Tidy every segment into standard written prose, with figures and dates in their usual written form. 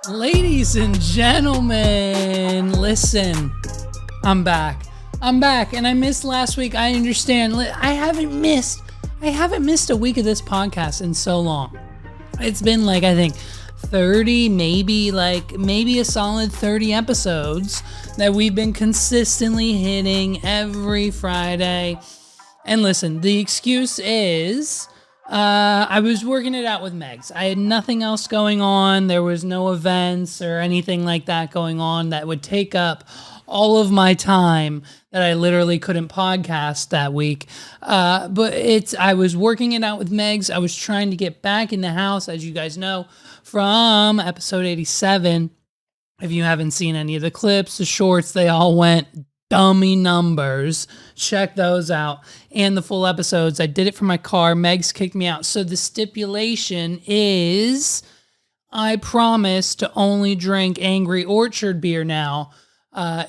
Ladies and gentlemen, listen, I'm back, and I missed last week. I understand. I haven't missed a week of this podcast in so long. It's been like, I think 30, maybe a solid 30 episodes that we've been consistently hitting every Friday. And listen, the excuse is, I was working it out with Megs. I had nothing else going on. There was no events or anything like that going on that would take up all of my time that I literally couldn't podcast that week. But I was working it out with Megs. I was trying to get back in the house, as you guys know, from episode 87. If you haven't seen any of the clips, the shorts, they all went dummy numbers. Check those out. And the full episodes. I did it from my car. Megs kicked me out. So the stipulation is I promise to only drink Angry Orchard beer now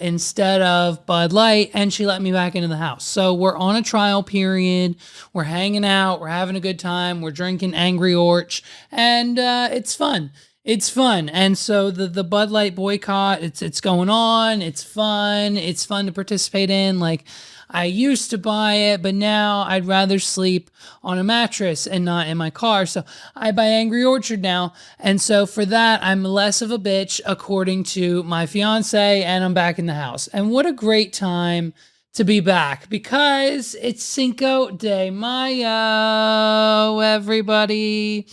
instead of Bud Light. And she let me back into the house. So we're on a trial period. We're hanging out. We're having a good time. We're drinking Angry Orch. And it's fun. It's fun. And so the Bud Light boycott, it's going on. It's fun. It's fun to participate in. Like, I used to buy it, but now I'd rather sleep on a mattress and not in my car. So I buy Angry Orchard now. And so for that, I'm less of a bitch, according to my fiance, and I'm back in the house. And what a great time to be back, because it's Cinco de Mayo, everybody.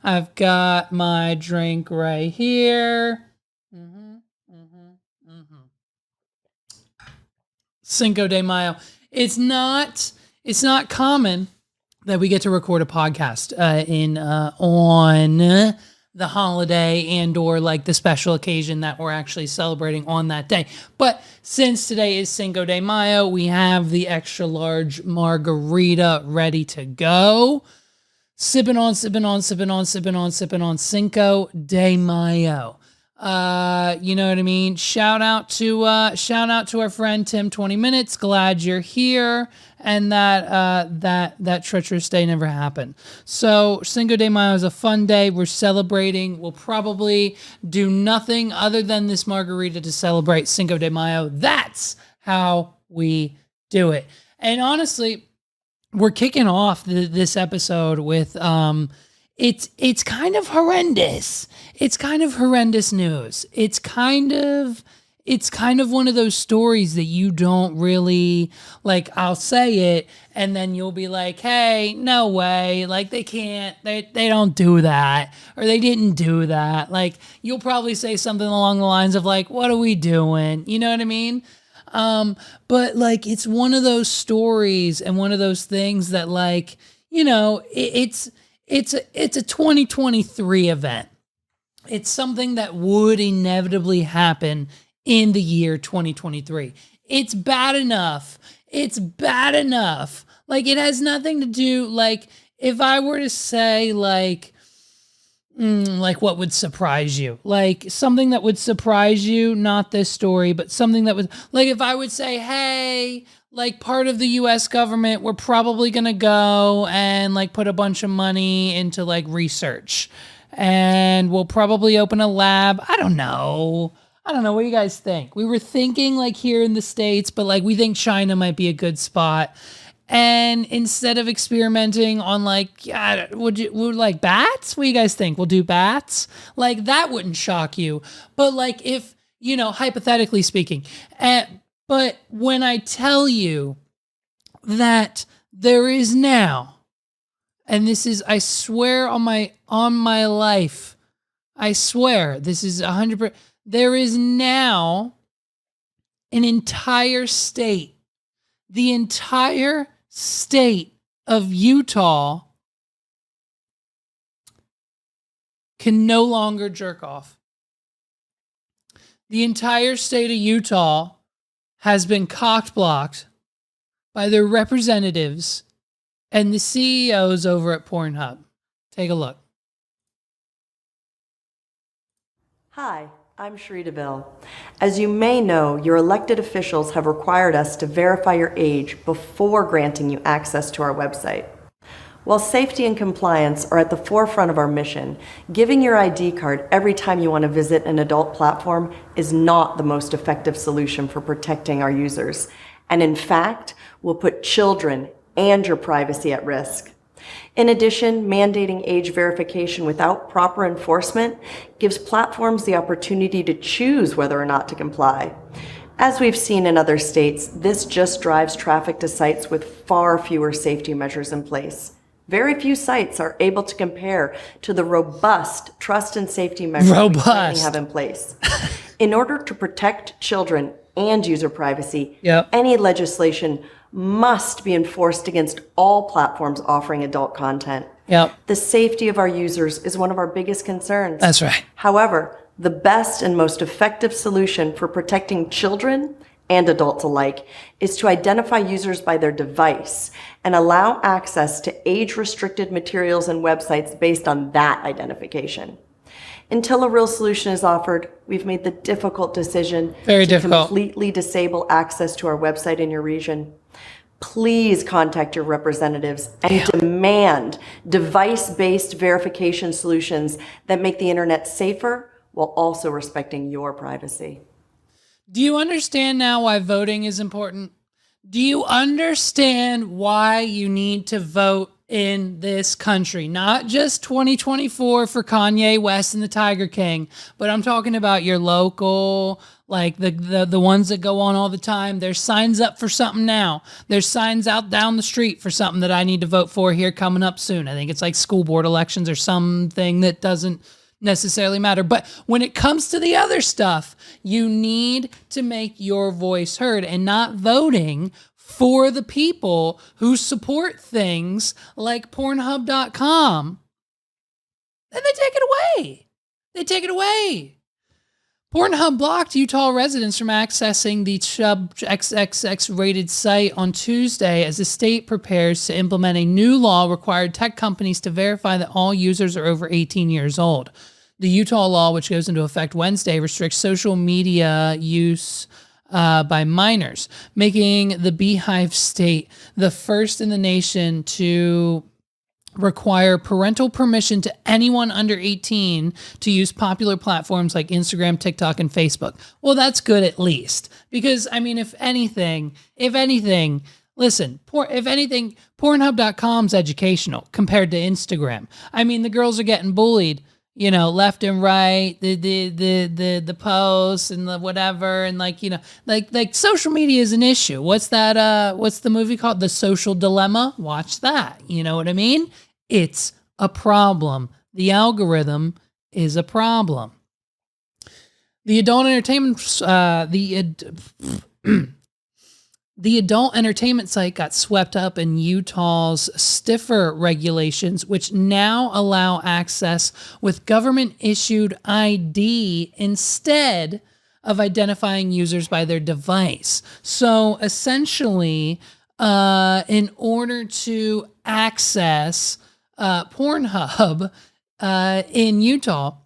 I've got my drink right here. Cinco de Mayo. It's not common that we get to record a podcast on the holiday and or like the special occasion that we're actually celebrating on that day. But since today is Cinco de Mayo, we have the extra large margarita ready to go. Sipping on Cinco de Mayo. You know what I mean? Shout out to our friend Tim 20 Minutes. Glad you're here. And that treacherous day never happened. So Cinco de Mayo is a fun day. We're celebrating. We'll probably do nothing other than this margarita to celebrate Cinco de Mayo. That's how we do it. And honestly, we're kicking off this episode with it's kind of horrendous. It's kind of horrendous news. It's kind of one of those stories that you don't really like. I'll say it and then you'll be like, "Hey, no way. Like they don't do that, or they didn't do that." Like you'll probably say something along the lines of like, "What are we doing?" You know what I mean? But like, it's one of those stories and one of those things that like, you know, it's a 2023 event. It's something that would inevitably happen in the year 2023. It's bad enough. Like it has nothing to do, like if I were to say like what would surprise you? Like something that would surprise you, not this story, but something that would, like if I would say, hey, like part of the US government, we're probably going to go and like put a bunch of money into like research and we'll probably open a lab. I don't know. What do you guys think? We were thinking like here in the States, but like we think China might be a good spot. And instead of experimenting on like, would like bats? What do you guys think? We'll do bats? Like that wouldn't shock you. But like if, you know, hypothetically speaking, but when I tell you that there is now, and this is, I swear on my life, I swear this is 100%, there is now an entire state, the entire state of Utah can no longer jerk off. The entire state of Utah has been cock-blocked by their representatives and the CEOs over at Pornhub. Take a look. Hi, I'm Cherie DeVille. As you may know, your elected officials have required us to verify your age before granting you access to our website. While safety and compliance are at the forefront of our mission, giving your ID card every time you want to visit an adult platform is not the most effective solution for protecting our users, and in fact, will put children and your privacy at risk. In addition, mandating age verification without proper enforcement gives platforms the opportunity to choose whether or not to comply. As we've seen in other states, this just drives traffic to sites with far fewer safety measures in place. Very few sites are able to compare to the robust trust and safety measures we currently have in place. In order to protect children and user privacy, any legislation must be enforced against all platforms offering adult content. The safety of our users is one of our biggest concerns. That's right. However, the best and most effective solution for protecting children and adults alike is to identify users by their device and allow access to age-restricted materials and websites based on that identification. Until a real solution is offered, we've made the difficult decision to completely disable access to our website in your region. Please contact your representatives and demand device-based verification solutions that make the internet safer while also respecting your privacy. Do you understand now why voting is important? Do you understand why you need to vote in this country? Not just 2024 for Kanye West and the Tiger King, but I'm talking about your local, like the ones that go on all the time. There's signs up for something now. There's signs out down the street for something that I need to vote for here coming up soon. I think it's like school board elections or something that doesn't necessarily matter. But when it comes to the other stuff, you need to make your voice heard, and not voting for the people who support things like Pornhub.com. Then they take it away. Pornhub blocked Utah residents from accessing the Chubb XXX rated site on Tuesday as the state prepares to implement a new law requiring tech companies to verify that all users are over 18 years old. The Utah law, which goes into effect Wednesday, restricts social media use by minors, making the Beehive state the first in the nation to require parental permission to anyone under 18 to use popular platforms like Instagram, TikTok, and Facebook. Well, that's good at least. Because, I mean, if anything, listen, if anything, Pornhub.com's educational compared to Instagram. I mean, the girls are getting bullied, you know, left and right, the posts and the whatever, and like, you know, like social media is an issue. What's the movie called? The Social Dilemma? Watch that. You know what I mean? It's a problem. The algorithm is a problem. The adult entertainment the adult entertainment site got swept up in Utah's stiffer regulations, which now allow access with government-issued ID instead of identifying users by their device. So essentially, in order to access Pornhub in Utah,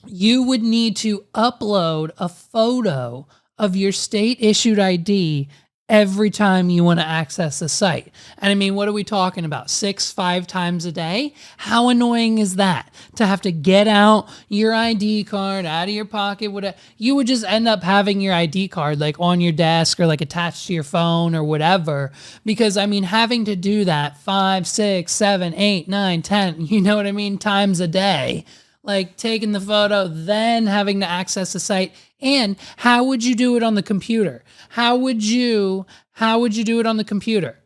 you would need to upload a photo of your state-issued ID every time you want to access the site. And I mean, what are we talking about? 5 times a day? How annoying is that? To have to get out your ID card out of your pocket. You would just end up having your ID card like on your desk or like attached to your phone or whatever. Because I mean, having to do that 5, 6, 7, 8, 9, 10, you know what I mean, times a day. Like taking the photo, then having to access the site. And how would you do it on the computer? How would you do it on the computer?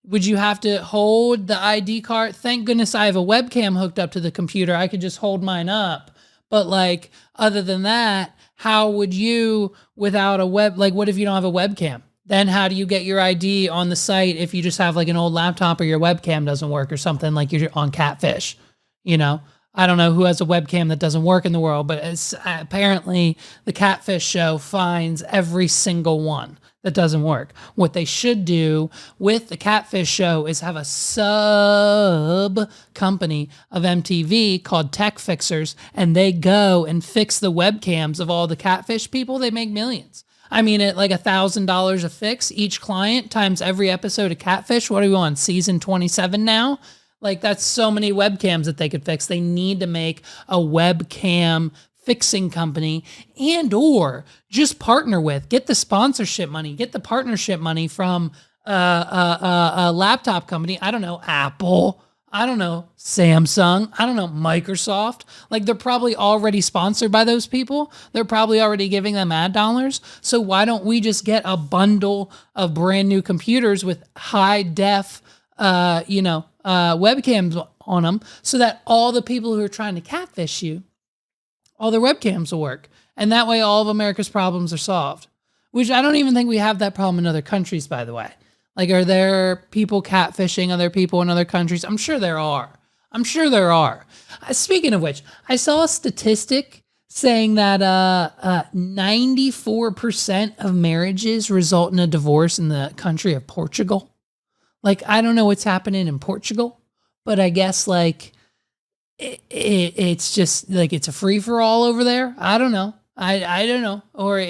Would you have to hold the ID card? Thank goodness I have a webcam hooked up to the computer. I could just hold mine up. But like, other than that, how would you without a what if you don't have a webcam? Then how do you get your ID on the site if you just have like an old laptop or your webcam doesn't work or something, like you're on Catfish, you know? I don't know who has a webcam that doesn't work in the world, but it's apparently the Catfish show finds every single one That doesn't work. What they should do with the Catfish show is have a sub company of MTV called Tech Fixers, and they go and fix the webcams of all the catfish people. They make millions. I mean, at like $1,000 a fix each client times every episode of Catfish. What are we on? Season 27 now? Like, that's so many webcams that they could fix. They need to make a webcam fixing company, and or just partner with, get the sponsorship money, get the partnership money from a laptop company. I don't know, Apple. I don't know, Samsung. I don't know, Microsoft. Like, they're probably already sponsored by those people. They're probably already giving them ad dollars. So why don't we just get a bundle of brand new computers with high def, webcams on them, so that all the people who are trying to catfish you, all their webcams will work. And that way all of America's problems are solved. Which I don't even think we have that problem in other countries, by the way. Like, are there people catfishing other people in other countries? I'm sure there are. Speaking of which, I saw a statistic saying that 94% of marriages result in a divorce in the country of Portugal. Like, I don't know what's happening in Portugal, but I guess, like, it's just like it's a free for all over there. I don't know. I don't know. Or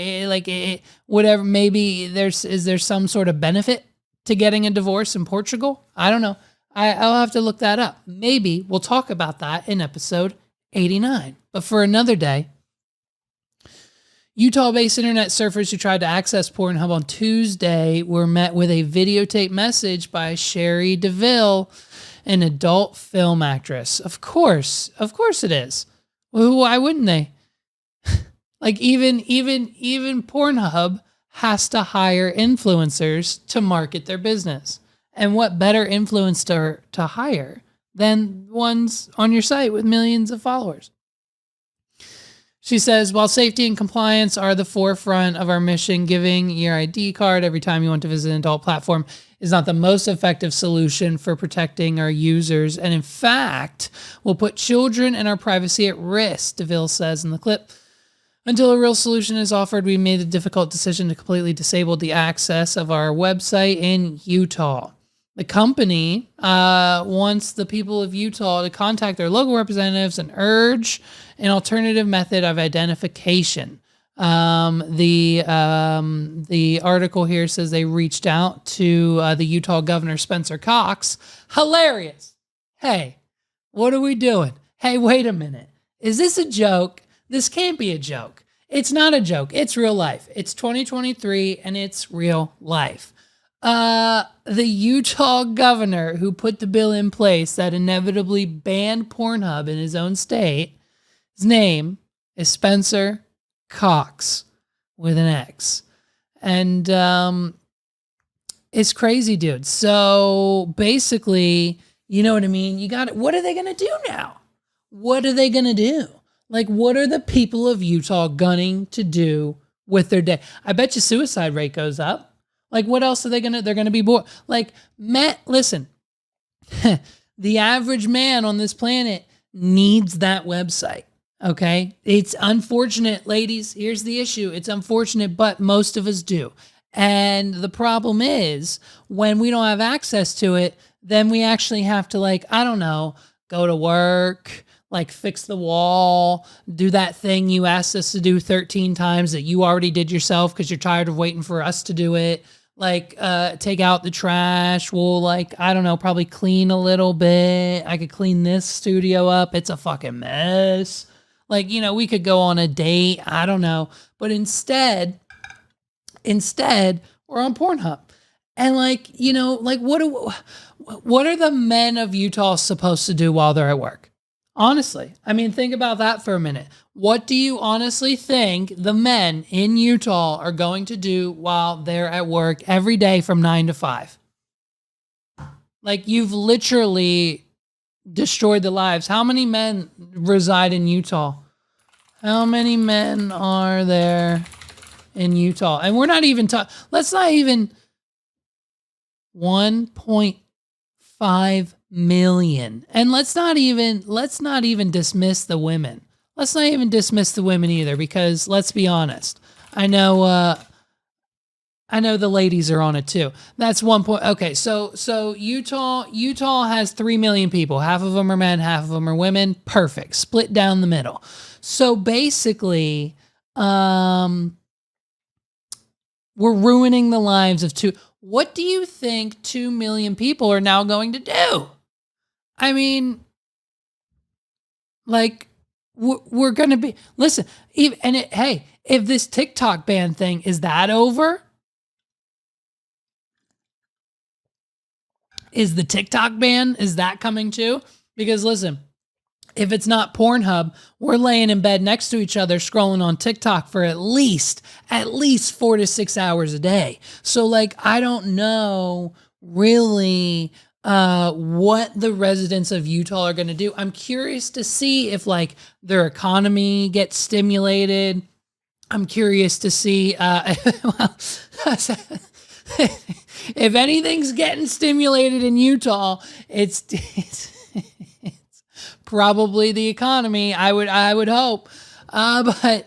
whatever. Maybe is there some sort of benefit to getting a divorce in Portugal? I don't know. I'll have to look that up. Maybe we'll talk about that in episode 89. But for another day, Utah-based internet surfers who tried to access Pornhub on Tuesday were met with a videotape message by Cherie DeVille, an adult film actress. Of course it is. Well, why wouldn't they? Like, even Pornhub has to hire influencers to market their business. And what better influencer to hire than ones on your site with millions of followers? She says, while safety and compliance are the forefront of our mission, giving your ID card every time you want to visit an adult platform is not the most effective solution for protecting our users. And in fact, will put children and our privacy at risk, DeVille says in the clip. Until a real solution is offered, we made the difficult decision to completely disable the access of our website in Utah. The company wants the people of Utah to contact their local representatives and urge an alternative method of identification. The article here says they reached out to the Utah Governor Spencer Cox. Hilarious. Hey, what are we doing? Hey, wait a minute. Is this a joke? This can't be a joke. It's not a joke. It's real life. It's 2023 and it's real life. The Utah governor who put the bill in place that inevitably banned Pornhub in his own state, his name is Spencer Cox with an X. And it's crazy, dude. So basically, you know what I mean? What are they going to do now? What are they going to do? Like, what are the people of Utah gunning to do with their day? I bet you suicide rate goes up. Like, what else are they're going to be bored? Like, listen, the average man on this planet needs that website. Okay. It's unfortunate, ladies. Here's the issue. It's unfortunate, but most of us do. And the problem is when we don't have access to it, then we actually have to, like, I don't know, go to work, like fix the wall, do that thing you asked us to do 13 times that you already did yourself because you're tired of waiting for us to do it. Like, take out the trash. We'll, like, I don't know, probably clean a little bit. I could clean this studio up. It's a fucking mess. Like, you know, we could go on a date. I don't know. But instead, we're on Pornhub. And, like, you know, like, what are the men of Utah supposed to do while they're at work? Honestly, I mean, think about that for a minute. What do you honestly think the men in Utah are going to do while they're at work every day from 9 to 5? Like, you've literally destroyed the lives. How many men reside in Utah? How many men are there in Utah? And we're not even let's not even 1.5 million. And let's not even dismiss the women. Let's not even dismiss the women either, because let's be honest. I know I know the ladies are on it too. That's one point. Okay, so Utah has 3 million people. Half of them are men, half of them are women. Perfect. Split down the middle. So basically, we're ruining the lives of two. What do you think 2 million people are now going to do? I mean, like, we're going to be, listen, hey, if this TikTok ban thing, is that over? Is the TikTok ban, is that coming too? Because listen, if it's not Pornhub, we're laying in bed next to each other scrolling on TikTok for at least 4 to 6 hours a day. So like, I don't know really what the residents of Utah are going to do. I'm curious to see if like their economy gets stimulated. I'm curious to see, well, if anything's getting stimulated in Utah, it's probably the economy. I would hope, but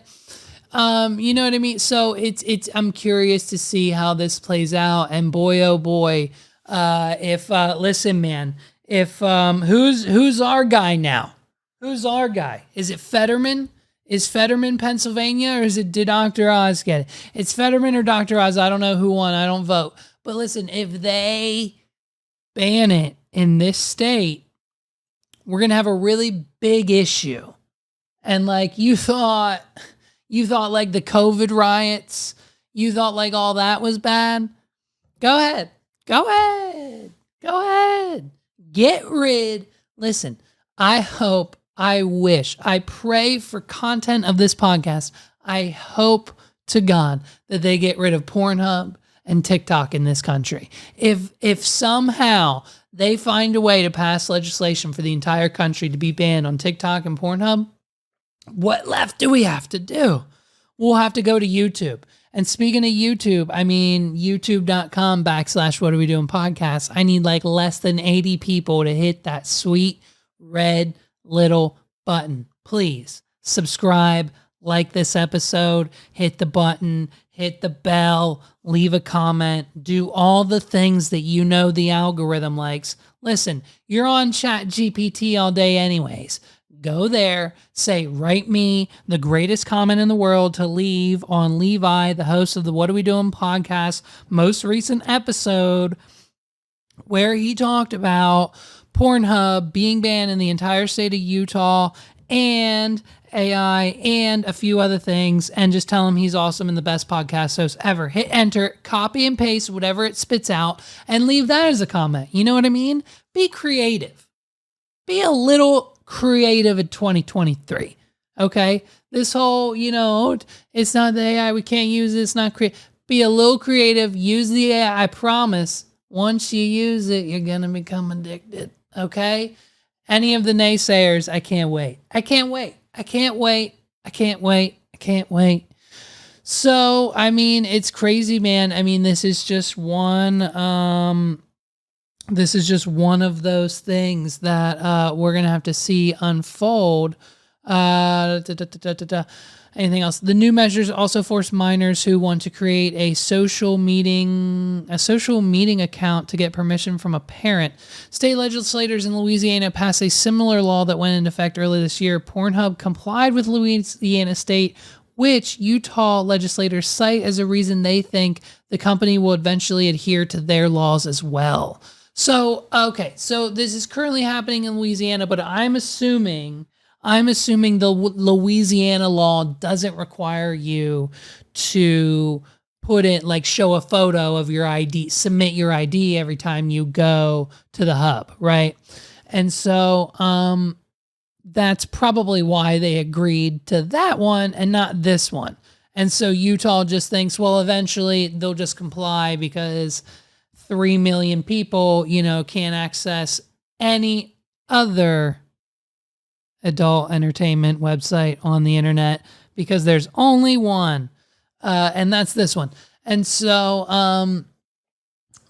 you know what I mean. So I'm curious to see how this plays out. And boy, oh boy, if listen, man, if who's our guy now? Who's our guy? Is it Fetterman? Is Fetterman Pennsylvania, or did Dr. Oz get it? It's Fetterman or Dr. Oz. I don't know who won. I don't vote. But listen, if they ban it in this state, we're going to have a really big issue. And like you thought like the COVID riots, you thought like all that was bad. Go ahead. Get rid. Listen, I pray for content of this podcast. I hope to God that they get rid of Pornhub and TikTok in this country. If somehow they find a way to pass legislation for the entire country to be banned on TikTok and Pornhub, what left do we have to do? We'll have to go to YouTube. And speaking of YouTube, I mean, youtube.com/what are we doing podcast. I need like less than 80 people to hit that sweet red little button. Please subscribe, like this episode, hit the button, hit the bell, leave a comment, do all the things that you know the algorithm likes. Listen, you're on ChatGPT all day anyways. Go there, say, write me the greatest comment in the world to leave on Levi, the host of the What Are We Doing podcast, most recent episode, where he talked about Pornhub being banned in the entire state of Utah and AI and a few other things, and just tell him he's awesome and the best podcast host ever. Hit enter, copy and paste whatever it spits out, and leave that as a comment. You know what I mean? Be creative. Be a little creative in 2023. Okay? This whole, it's not the AI, we can't use it, it's not creative. Be a little creative, use the AI. I promise, once you use it, you're going to become addicted. Okay? Any of the naysayers, I can't wait. So, I mean, it's crazy, man. I mean, this is just one of those things that we're going to have to see unfold. Anything else? The new measures also force minors who want to create a social meeting account to get permission from a parent. State legislators in Louisiana passed a similar law that went into effect earlier this year. Pornhub complied with Louisiana state, which Utah legislators cite as a reason they think the company will eventually adhere to their laws as well. So, okay, so this is currently happening in Louisiana, but I'm assuming the Louisiana law doesn't require you to put it, like, show a photo of your ID, submit your ID every time you go to the hub, right? And so that's probably why they agreed to that one and not this one. And so Utah just thinks, well, eventually they'll just comply because 3 million people, can't access any other adult entertainment website on the internet because there's only one, and that's this one. And so,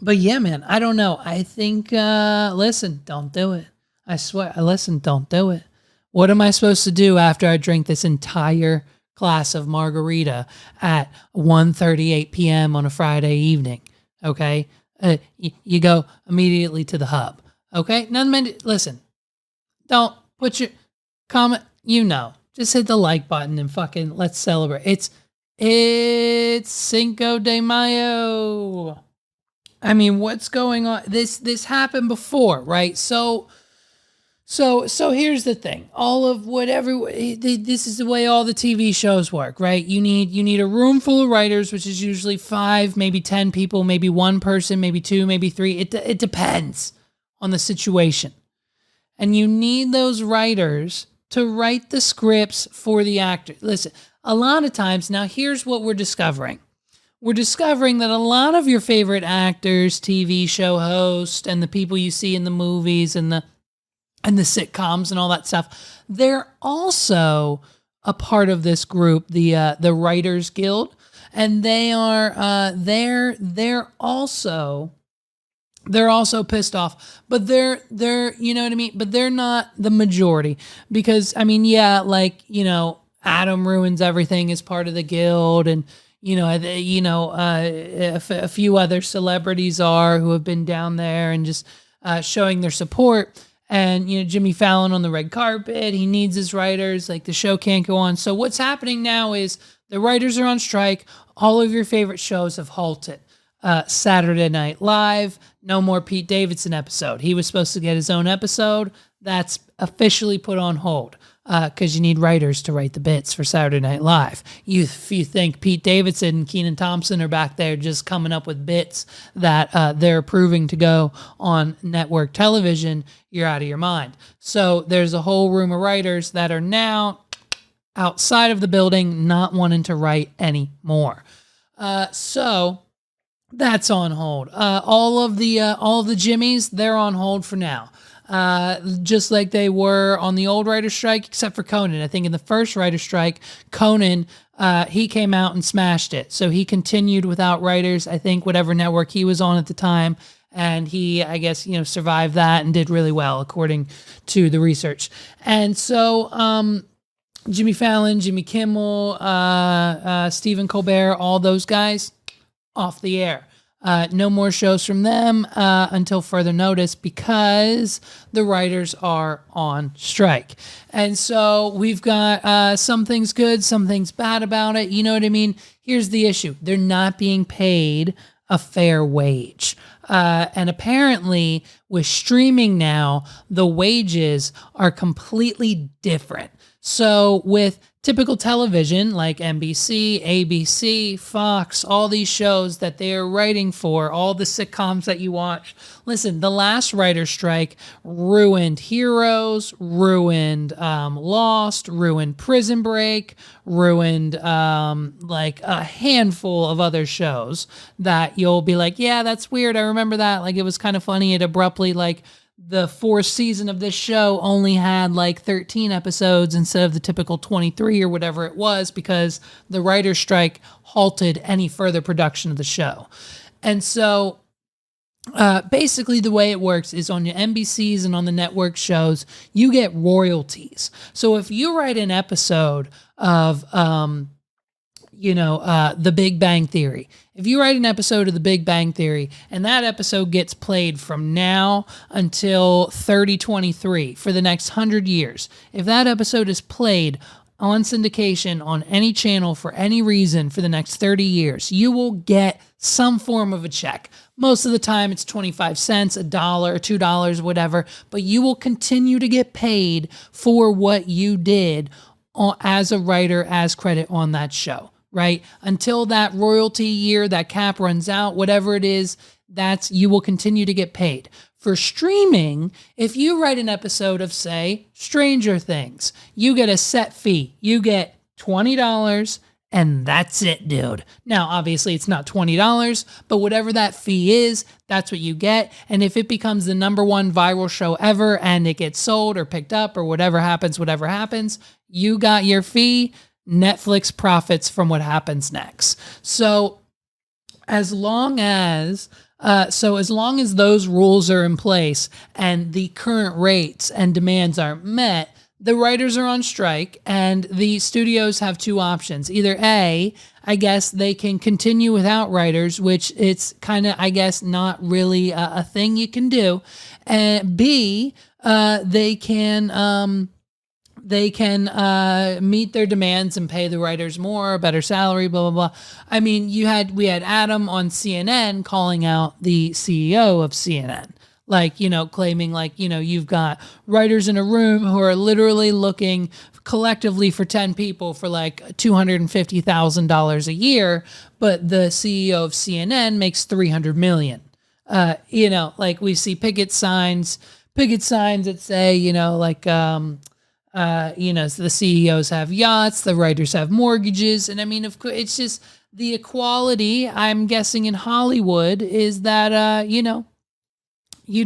but yeah, man, I don't know. I think, listen, don't do it. I swear, don't do it. What am I supposed to do after I drink this entire glass of margarita at 1:38 p.m. on a Friday evening. Okay, you go immediately to the hub. Okay, listen. Don't put your comment. Just hit the like button and fucking let's celebrate. It's Cinco de Mayo. I mean, what's going on? This happened before, right? So here's the thing. This is the way all the TV shows work, right? You need a room full of writers, which is usually 5, maybe 10 people, maybe one person, maybe 2, maybe 3. It depends on the situation. And you need those writers to write the scripts for the actor. Listen, a lot of times, now here's what we're discovering. We're discovering that a lot of your favorite actors, TV show hosts, and the people you see in the movies and the sitcoms and all that stuff, they're also a part of this group, the Writers Guild, and they are they're also pissed off, but they're you know what I mean, but they're not the majority, because I mean, yeah, like, Adam Ruins Everything is part of the guild, and a few other celebrities who have been down there and just showing their support. And, Jimmy Fallon on the red carpet, he needs his writers, like the show can't go on. So what's happening now is the writers are on strike. All of your favorite shows have halted. Saturday Night Live, no more Pete Davidson episode. He was supposed to get his own episode. That's officially put on hold because you need writers to write the bits for Saturday Night Live. If you think Pete Davidson and Kenan Thompson are back there just coming up with bits that they're approving to go on network television, you're out of your mind. So there's a whole room of writers that are now outside of the building, not wanting to write anymore. So that's on hold. All of the Jimmies, they're on hold for now. Just like they were on the old writer's strike, except for Conan. I think in the first writer's strike, Conan, he came out and smashed it. So he continued without writers, I think whatever network he was on at the time. And he, I guess, survived that and did really well, according to the research. And so, Jimmy Fallon, Jimmy Kimmel, Stephen Colbert, all those guys, off the air. No more shows from them until further notice, because the writers are on strike. And so we've got some things good, some things bad about it. You know what I mean? Here's the issue. They're not being paid a fair wage. And apparently with streaming now, the wages are completely different. So with typical television like NBC, ABC, Fox, all these shows that they are writing for, all the sitcoms that you watch. Listen, the last writer's strike ruined Heroes, ruined Lost, ruined Prison Break, ruined like a handful of other shows that you'll be like, yeah, that's weird. I remember that. Like, it was kind of funny. It abruptly, like, the 4th season of this show only had like 13 episodes instead of the typical 23 or whatever it was, because the writer's strike halted any further production of the show. And so basically the way it works is on your NBCs and on the network shows, you get royalties. So if you write an episode of The Big Bang Theory. If you write an episode of The Big Bang Theory and that episode gets played from now until 3023 for the next 100 years, if that episode is played on syndication on any channel for any reason for the next 30 years, you will get some form of a check. Most of the time it's 25 cents, $1, $2, whatever, but you will continue to get paid for what you did as a writer, as credit on that show. Right? Until that royalty year, that cap runs out, whatever it is, you will continue to get paid. For streaming, if you write an episode of, say, Stranger Things, you get a set fee. You get $20 and that's it, dude. Now, obviously it's not $20, but whatever that fee is, that's what you get. And if it becomes the #1 viral show ever and it gets sold or picked up or whatever happens, you got your fee. Netflix profits from what happens next. So as long as those rules are in place and the current rates and demands aren't met, the writers are on strike, and the studios have two options. Either A, I guess they can continue without writers, which it's kind of, I guess, not really a thing you can do. And B, they can meet their demands and pay the writers more, better salary, blah, blah, blah. I mean, we had Adam on CNN calling out the CEO of CNN. Like, claiming like, you've got writers in a room who are literally looking collectively for 10 people for like $250,000 a year, but the CEO of CNN makes $300 million. Like we see picket signs that say, so the CEOs have yachts, the writers have mortgages. And I mean, of course, it's just the equality, I'm guessing, in Hollywood is that, you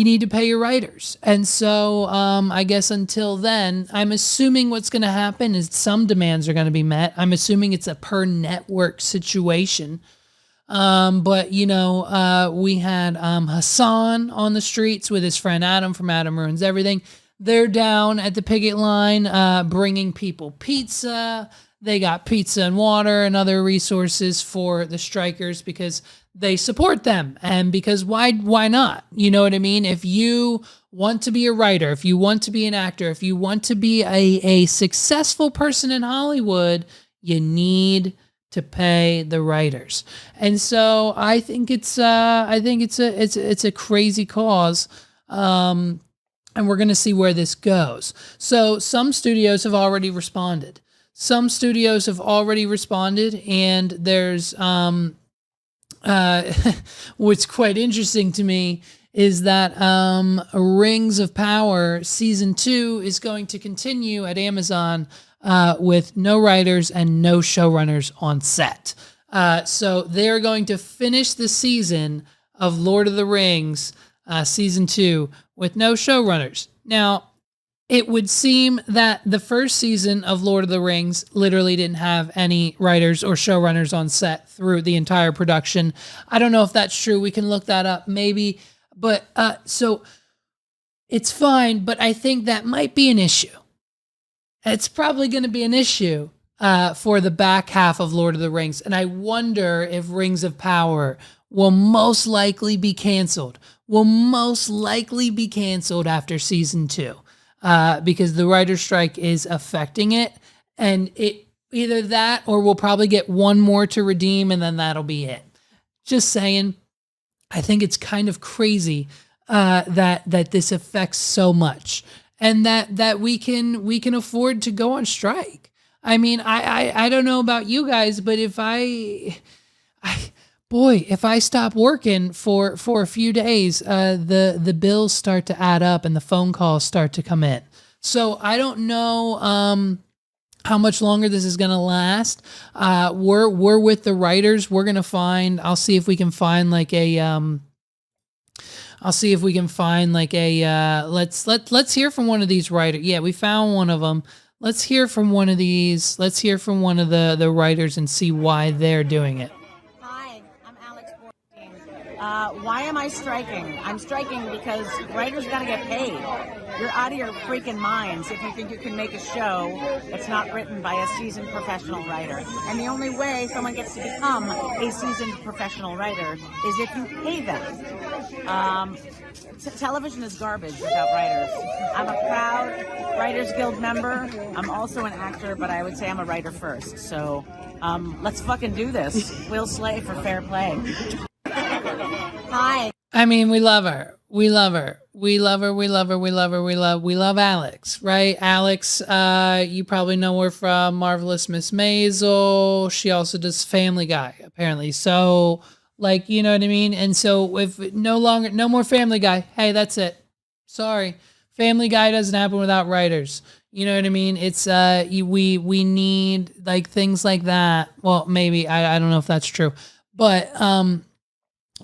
need to pay your writers. And so I guess until then, I'm assuming what's going to happen is some demands are going to be met. I'm assuming it's a per network situation. But we had Hassan on the streets with his friend Adam from Adam Ruins Everything. They're down at the picket line bringing people pizza. They got pizza and water and other resources for the strikers because they support them. And because why not? You know what I mean? If you want to be a writer, if you want to be an actor, if you want to be a successful person in Hollywood, you need to pay the writers. And so I think it's a crazy cause. And we're going to see where this goes. So some studios have already responded. And there's what's quite interesting to me is that Rings of Power Season 2 is going to continue at Amazon with no writers and no showrunners on set. So they're going to finish the season of Lord of the Rings Season 2 with no showrunners. Now, it would seem that the first season of Lord of the Rings literally didn't have any writers or showrunners on set through the entire production. I don't know if that's true. We can look that up maybe. But so it's fine, but I think that might be an issue. It's probably going to be an issue for the back half of Lord of the Rings. And I wonder if Rings of Power will most likely be canceled after season 2. Because the writer's strike is affecting it, and it either that or we'll probably get one more to redeem, and then that'll be it. Just saying, I think it's kind of crazy that this affects so much, and that we can afford to go on strike. I mean, I don't know about you guys, but if I stop working for a few days, the bills start to add up and the phone calls start to come in. So I don't know how much longer this is going to last. We're with the writers. We're going to find. I'll see if we can find like a. Let's hear from one of these writers. Yeah, we found one of them. Let's hear from one of these. Let's hear from one of the writers and see why they're doing it. Why am I striking? I'm striking because writers got to get paid. You're out of your freaking minds if you think you can make a show that's not written by a seasoned professional writer. And the only way someone gets to become a seasoned professional writer is if you pay them. Television is garbage without writers. I'm a proud Writers Guild member. I'm also an actor, but I would say I'm a writer first. So let's fucking do this. We'll slay for fair play. Hi. I mean, we love her. We love Alex, right? Alex, you probably know her from Marvelous Miss Maisel. She also does Family Guy, apparently. So, like, you know what I mean? And so if no more Family Guy, hey, that's it. Sorry. Family Guy doesn't happen without writers. You know what I mean? It's, we need like things like that. Well, maybe, I don't know if that's true, but,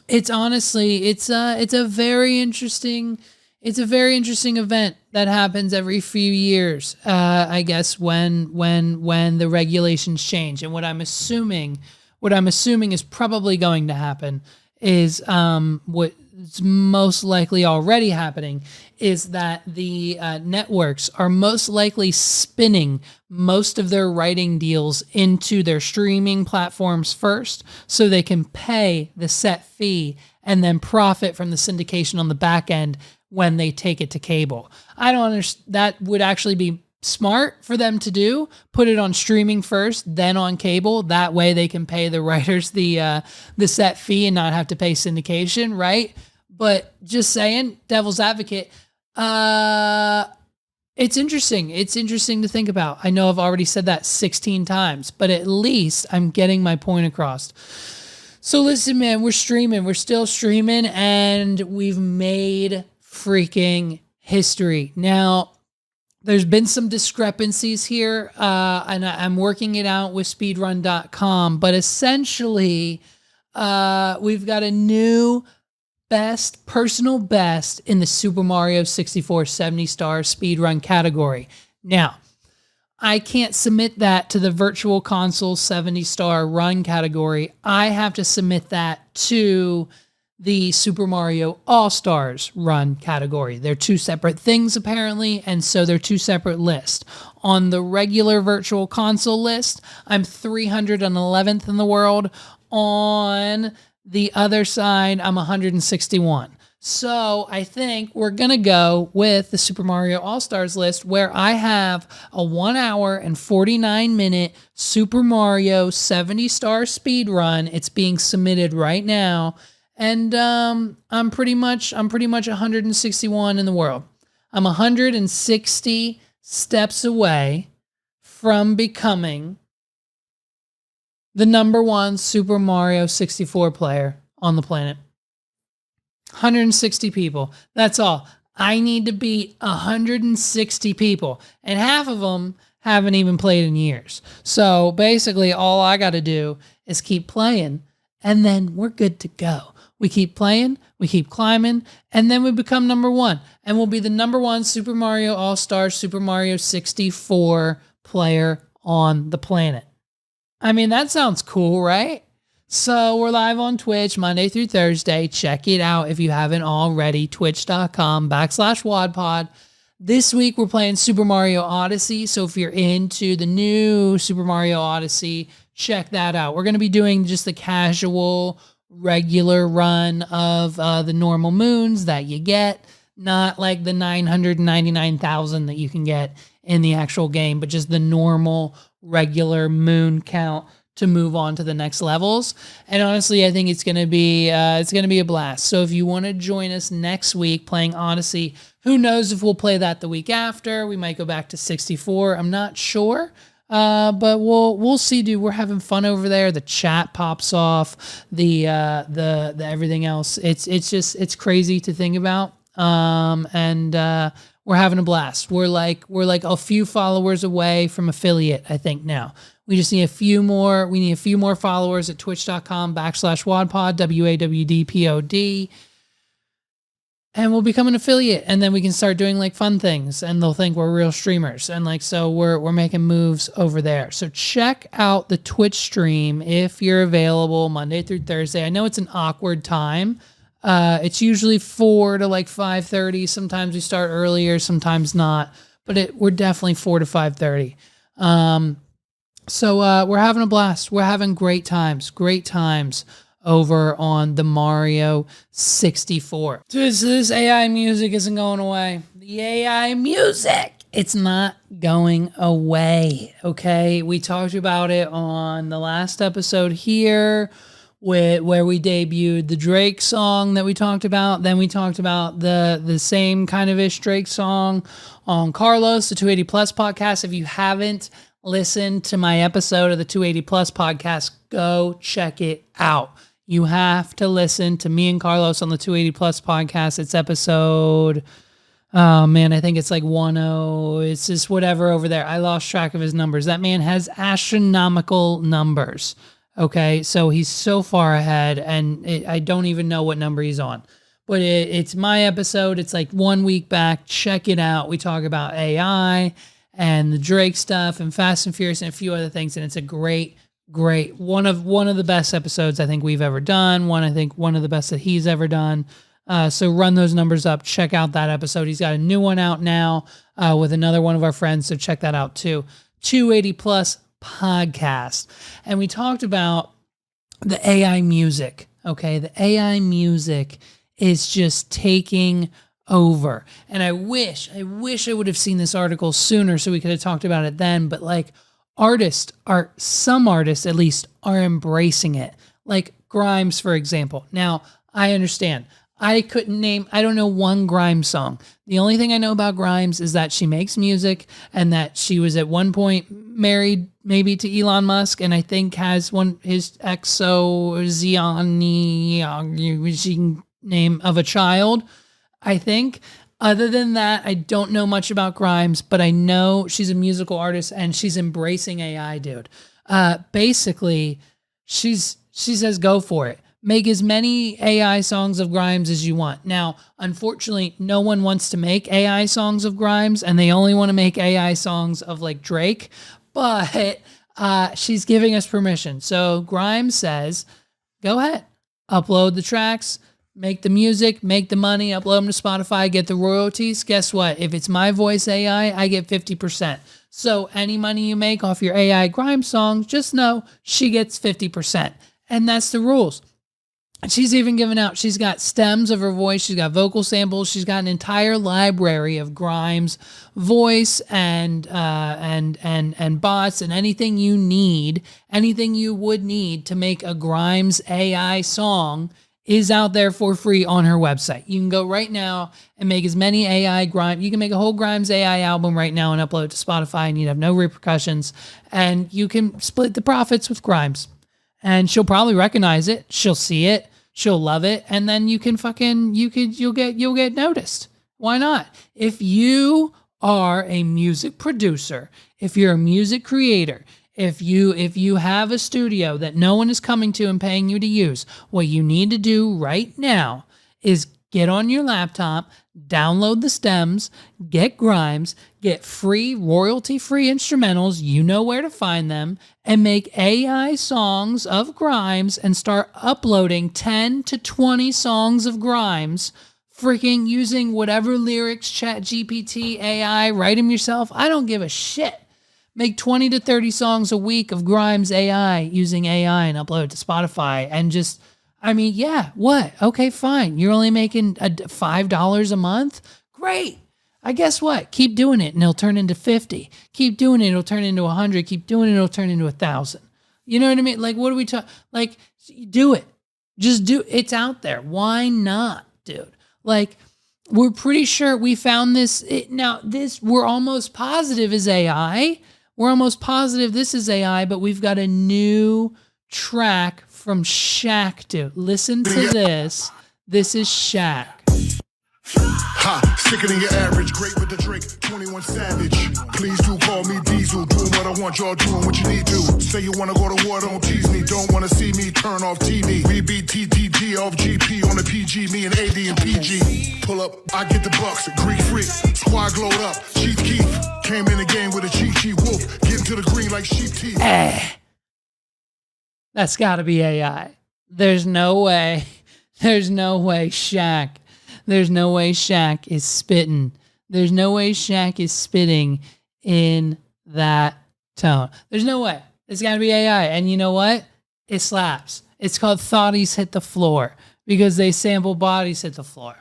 it's honestly, it's a very interesting event that happens every few years. I guess when the regulations change, and what I'm assuming is probably going to happen is what's most likely already happening is that the networks are most likely spinning most of their writing deals into their streaming platforms first so they can pay the set fee and then profit from the syndication on the back end when they take it to cable. I don't understand. That would actually be smart for them to do. Put it on streaming first, then on cable. That way they can pay the writers the set fee and not have to pay syndication, right? But just saying, devil's advocate, it's interesting. It's interesting to think about. I know I've already said that 16 times, but at least I'm getting my point across. So listen, man, we're streaming. We're still streaming, and we've made freaking history. Now, there's been some discrepancies here, and I'm working it out with speedrun.com, but essentially, we've got a new personal best in the Super Mario 64 70-star speedrun category. Now, I can't submit that to the Virtual Console 70-star run category. I have to submit that to the Super Mario All-Stars run category. They're two separate things, apparently, and so they're two separate lists. On the regular Virtual Console list, I'm 311th in the world. On the other side, I'm 161. So I think we're going to go with the Super Mario All-Stars list, where I have a 1 hour and 49 minute Super Mario 70-star speed run. It's being submitted right now. And I'm pretty much 161 in the world. I'm 160 steps away from becoming the number one Super Mario 64 player on the planet. 160 people. That's all. I need to beat 160 people, and half of them haven't even played in years. So basically, all I got to do is keep playing, and then we're good to go. We keep playing, we keep climbing, and then we become number one, and we'll be the number one Super Mario All-Star Super Mario 64 player on the planet. I mean, that sounds cool, right? So we're live on Twitch Monday through Thursday. Check it out if you haven't already. Twitch.com/WODPOD. This week we're playing Super Mario Odyssey. So if you're into the new Super Mario Odyssey, check that out. We're going to be doing just the casual, regular run of the normal moons that you get. Not like the 999,000 that you can get in the actual game, but just the normal, regular moon count to move on to the next levels. And honestly, I think it's going to be a blast. So if you want to join us next week playing Odyssey, who knows if we'll play that the week after. We might go back to 64. I'm not sure. But we'll see, dude. We're having fun over there. The chat pops off, the everything else. It's crazy to think about. And we're having a blast. We're like a few followers away from affiliate, I think now. We just need a few more. We need a few more followers at twitch.com/WODPOD, WAWDPOD. And we'll become an affiliate, and then we can start doing like fun things, and they'll think we're real streamers. And like, so we're making moves over there. So check out the Twitch stream if you're available Monday through Thursday. I know it's an awkward time. It's usually 4 to like 5:30. Sometimes we start earlier, sometimes not, but we're definitely 4 to 5:30. So we're having a blast. We're having great times over on the Mario 64. So this AI music isn't going away. The AI music, it's not going away, okay? We talked about it on the last episode here where we debuted the Drake song that we talked about. Then we talked about the same kind of ish Drake song on Carlos, the 280 Plus podcast. If you haven't listened to my episode of the 280 Plus podcast, go check it out. You have to listen to me and Carlos on the 280 Plus podcast. It's episode, oh man, I think it's like 10. It's just whatever over there. I lost track of his numbers. That man has astronomical numbers. Okay, so he's so far ahead, and I don't even know what number he's on. But it's my episode. It's like 1 week back. Check it out. We talk about AI and the Drake stuff and Fast and Furious and a few other things, and it's a great one of the best episodes I think we've ever done. One of the best that he's ever done. So run those numbers up. Check out that episode. He's got a new one out now with another one of our friends. So check that out too. 280 Plus Podcast. And we talked about the AI music. Okay. The AI music is just taking over. And I wish I would have seen this article sooner so we could have talked about it then. But like some artists at least are embracing it. Like Grimes, for example. Now, I understand. I don't know one Grimes song. The only thing I know about Grimes is that she makes music and that she was at one point married maybe to Elon Musk and I think has his Ziani name of a child, I think. Other than that, I don't know much about Grimes, but I know she's a musical artist and she's embracing AI, dude. Basically, she says go for it. Make as many AI songs of Grimes as you want. Now, unfortunately, no one wants to make AI songs of Grimes, and they only want to make AI songs of like Drake, but she's giving us permission. So Grimes says, go ahead, upload the tracks, make the music, make the money, upload them to Spotify, get the royalties. Guess what? If it's my voice AI, I get 50%. So any money you make off your AI Grimes songs, just know she gets 50%. And that's the rules. She's even given out, she's got stems of her voice, she's got vocal samples, she's got an entire library of Grimes voice and bots and anything you would need to make a Grimes AI song is out there for free on her website. You can go right now and make as many AI Grimes. You can make a whole Grimes AI album right now and upload it to Spotify and you'd have no repercussions. And you can split the profits with Grimes. And she'll probably recognize it. She'll see it. She'll love it. And then you'll get noticed. Why not? If you are a music producer, if you're a music creator, if you have a studio that no one is coming to and paying you to use, what you need to do right now is get on your laptop, download the stems, get Grimes, get free royalty-free instrumentals, you know where to find them, and make AI songs of Grimes and start uploading 10 to 20 songs of Grimes, freaking using whatever lyrics, Chat GPT, AI, write them yourself. I don't give a shit. Make 20 to 30 songs a week of Grimes AI using AI and upload it to Spotify and just... yeah, what? Okay, fine. You're only making $5 a month? Great. I guess what? Keep doing it and it'll turn into 50. Keep doing it, it'll turn into 100. Keep doing it, it'll turn into 1,000. You know what I mean? Like, what are we talking? Like, do it. Just do it. It's out there. Why not, dude? Like, we're pretty sure we found this. We're almost positive is AI. We're almost positive this is AI, but we've got a new track from SHAQ, dude. Listen to this. This is SHAQ. Ha, sicker than your average, great with the drink, 21 Savage. Please do call me Diesel, doing what I want, y'all doing what you need to. Say you wanna go to war, don't tease me, don't wanna see me, turn off TV. We beat TTG off GP on the PG, me and AD and PG. Pull up, I get the bucks, Greek freak, squad glowed up, Chief Keef. Came in the game with a cheat wolf, get into the green like sheep teeth. That's gotta be AI. There's no way SHAQ. There's no way SHAQ is spitting. There's no way SHAQ is spitting in that tone. There's no way. It's got to be AI. And you know what? It slaps. It's called Thotties Hit the Floor because they sample Bodies Hit the Floor.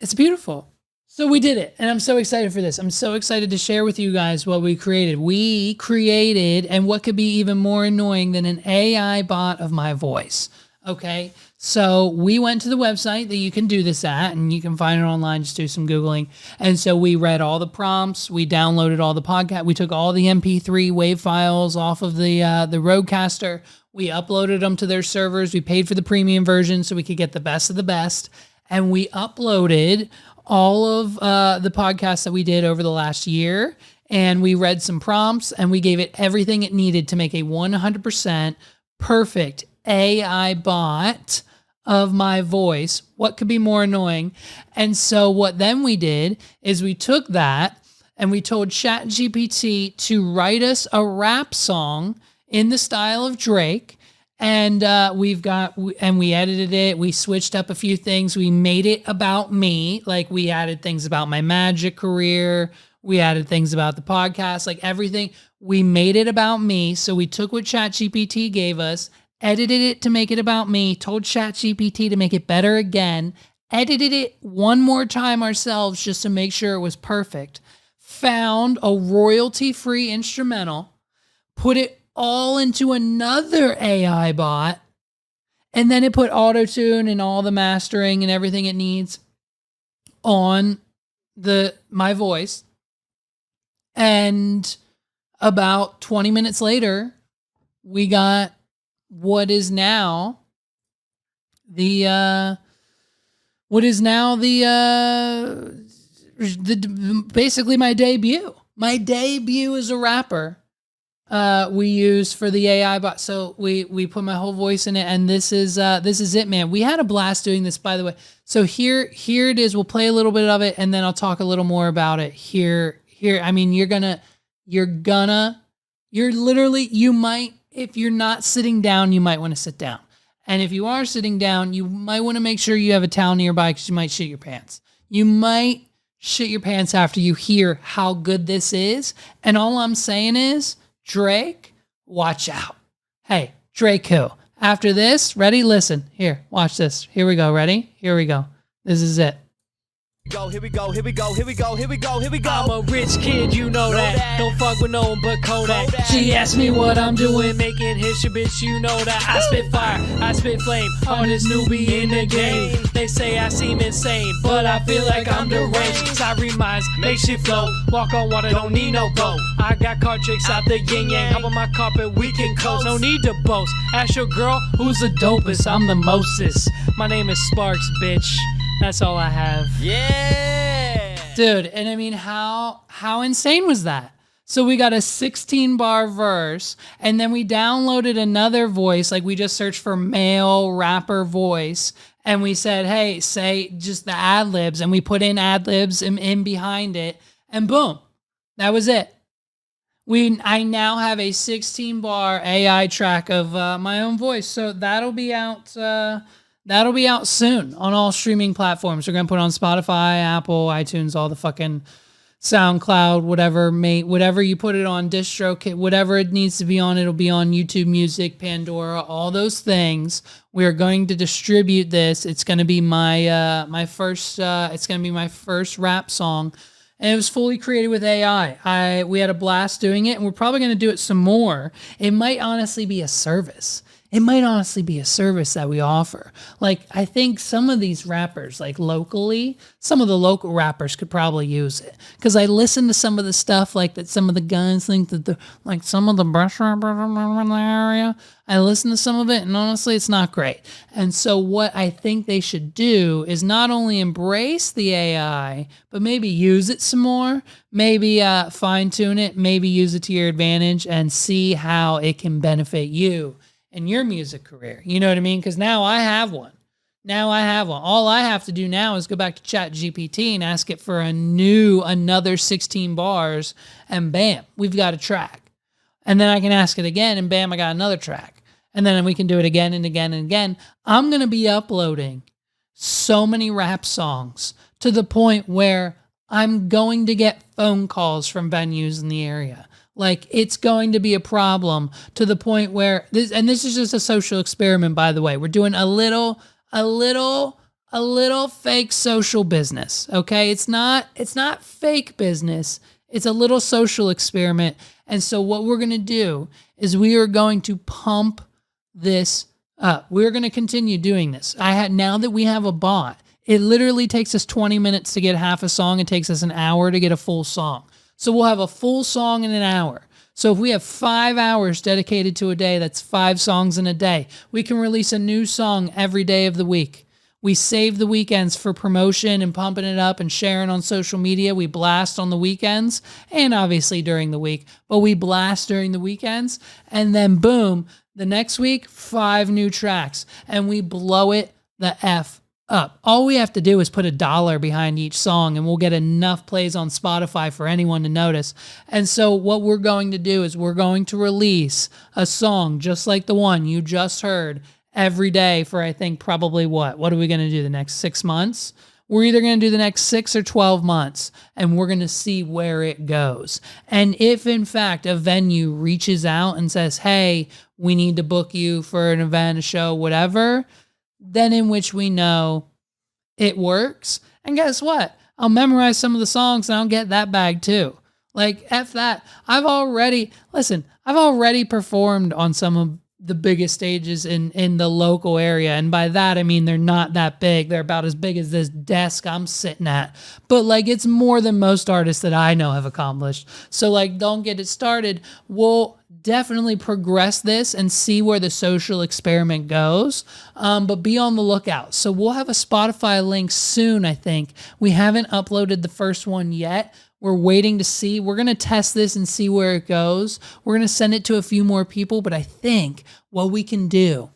It's beautiful. So we did it. And I'm so excited for this. I'm so excited to share with you guys what we created. We created, and what could be even more annoying than an AI bot of my voice. Okay, so we went to the website that you can do this at, and you can find it online. Just do some Googling. And so we read all the prompts. We downloaded all the podcast. We took all the MP3 WAV files off of the Rodecaster. We uploaded them to their servers. We paid for the premium version so we could get the best of the best. And we uploaded all of the podcasts that we did over the last year. And we read some prompts, and we gave it everything it needed to make a 100% perfect AI bot of my voice. What could be more annoying? And so what then we did is we took that and we told ChatGPT to write us a rap song in the style of Drake. And we edited it. We switched up a few things. We made it about me. Like we added things about my magic career. We added things about the podcast, like everything. We made it about me. So we took what ChatGPT gave us, edited it to make it about me, told ChatGPT to make it better again, edited it one more time ourselves just to make sure it was perfect, found a royalty-free instrumental, put it all into another AI bot, and then it put auto-tune and all the mastering and everything it needs on my voice. And about 20 minutes later, we got what is now basically my debut. My debut as a rapper. We use for the AI bot. So we put my whole voice in it, and this is it, man. We had a blast doing this, by the way. So here it is. We'll play a little bit of it, and then I'll talk a little more about it. Here. I mean, you might, if you're not sitting down, you might want to sit down. And if you are sitting down, you might want to make sure you have a towel nearby because you might shit your pants. You might shit your pants after you hear how good this is. And all I'm saying is, Drake, watch out. Hey, Drake who? After this, ready? Listen, here, watch this. Here we go, ready? Here we go. This is it. Here we go. I'm a rich kid, you know that. Don't fuck with no one but Kodak. She asked me what I'm doing, making hits, bitch, you know that. I spit fire, I spit flame, hardest newbie in the game. They say I seem insane, but I feel like I'm deranged. Sorry minds, make shit flow. Walk on water, don't need no boat. I got card tricks out the yin yang. Hop on my carpet, we can coast. No need to boast. Ask your girl, who's the dopest? I'm the mostest. My name is Sparks, bitch. That's all I have. Yeah! Dude, and I mean, how insane was that? So we got a 16-bar verse, and then we downloaded another voice, like we just searched for male rapper voice, and we said, hey, say just the ad-libs, and we put in ad-libs in behind it, and boom, that was it. I now have a 16-bar AI track of my own voice, so that'll be out... That'll be out soon on all streaming platforms. We're going to put it on Spotify, Apple, iTunes, all the fucking SoundCloud, whatever you put it on, DistroKid, whatever it needs to be on, it'll be on YouTube Music, Pandora, all those things. We are going to distribute this. It's going to be my first rap song. And it was fully created with AI. We had a blast doing it, and we're probably going to do it some more. It might honestly be a service. It might honestly be a service that we offer. Like, I think some of these rappers, like locally, some of the local rappers could probably use it. Because I listen to some of the stuff like that some of the guys think that they're like some of the best rappers in the area. I listen to some of it, and honestly, it's not great. And so what I think they should do is not only embrace the AI, but maybe use it some more, maybe fine-tune it, maybe use it to your advantage, and see how it can benefit you in your music career. You know what I mean? Because now I have one. All I have to do now is go back to ChatGPT and ask it for another 16 bars, and bam, we've got a track. And then I can ask it again, and bam, I got another track. And then we can do it again and again and again. I'm going to be uploading so many rap songs to the point where I'm going to get phone calls from venues in the area. Like, it's going to be a problem to the point where this is just a social experiment, by the way. We're doing a little fake social business. Okay. It's not fake business. It's a little social experiment. And so what we're going to do is we are going to pump this up. We're going to continue doing this. Now that we have a bot, it literally takes us 20 minutes to get half a song. It takes us an hour to get a full song. So we'll have a full song in an hour. So if we have 5 hours dedicated to a day, that's 5 songs in a day. We can release a new song every day of the week. We save the weekends for promotion and pumping it up and sharing on social media. We blast on the weekends and obviously during the week, but we blast during the weekends. And then boom, the next week, 5 new tracks, and we blow it the F up. All we have to do is put $1 behind each song and we'll get enough plays on Spotify for anyone to notice. And so what we're going to do is we're going to release a song just like the one you just heard every day for, I think, probably what are we going to do the next 6 months? We're either going to do the next 6 or 12 months, and we're going to see where it goes. And if, in fact, a venue reaches out and says, hey, we need to book you for an event, a show, whatever, then in which we know it works. And guess what? I'll memorize some of the songs and I'll get that bag too. Like, F that. I've already performed on some of the biggest stages in the local area. And by that, I mean, they're not that big. They're about as big as this desk I'm sitting at. But like, it's more than most artists that I know have accomplished. So like, don't get it started. We'll definitely progress this and see where the social experiment goes. But be on the lookout. So we'll have a Spotify link soon, I think. We haven't uploaded the first one yet. We're waiting to see. We're going to test this and see where it goes. We're going to send it to a few more people, but I think what we can do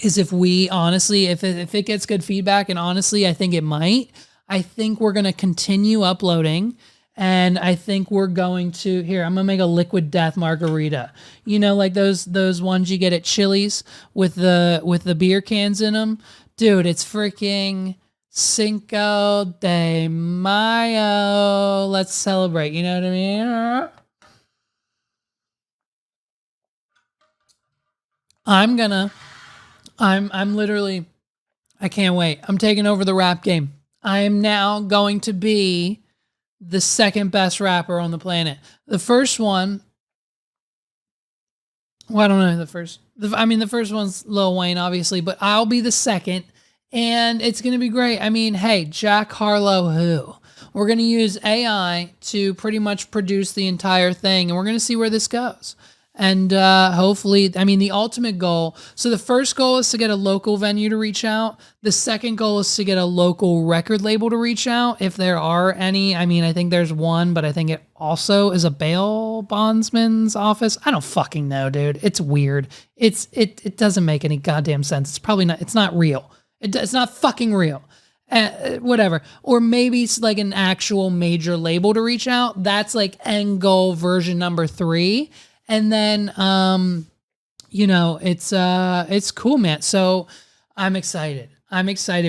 is if we honestly, if it gets good feedback, and honestly, I think it might, I think we're going to continue uploading, and I think we're going to, here, I'm going to make a liquid death margarita. You know, like those ones you get at Chili's with the beer cans in them? Dude, it's freaking Cinco de Mayo. Let's celebrate. You know what I mean? I'm literally, I can't wait. I'm taking over the rap game. I am now going to be the second best rapper on the planet. The first one, well, I don't know the first. The first one's Lil Wayne, obviously, but I'll be the second. And it's going to be great. I mean, hey, Jack Harlow who? We're going to use AI to pretty much produce the entire thing, and we're going to see where this goes. And hopefully, I mean, the ultimate goal. So the first goal is to get a local venue to reach out. The second goal is to get a local record label to reach out, if there are any. I mean, I think there's one, but I think it also is a bail bondsman's office. I don't fucking know, dude. It's weird. It doesn't make any goddamn sense. It's probably not. It's not real. It's not fucking real. Whatever. Or maybe it's like an actual major label to reach out. That's like end goal version number 3. And then, it's cool, man. So I'm excited.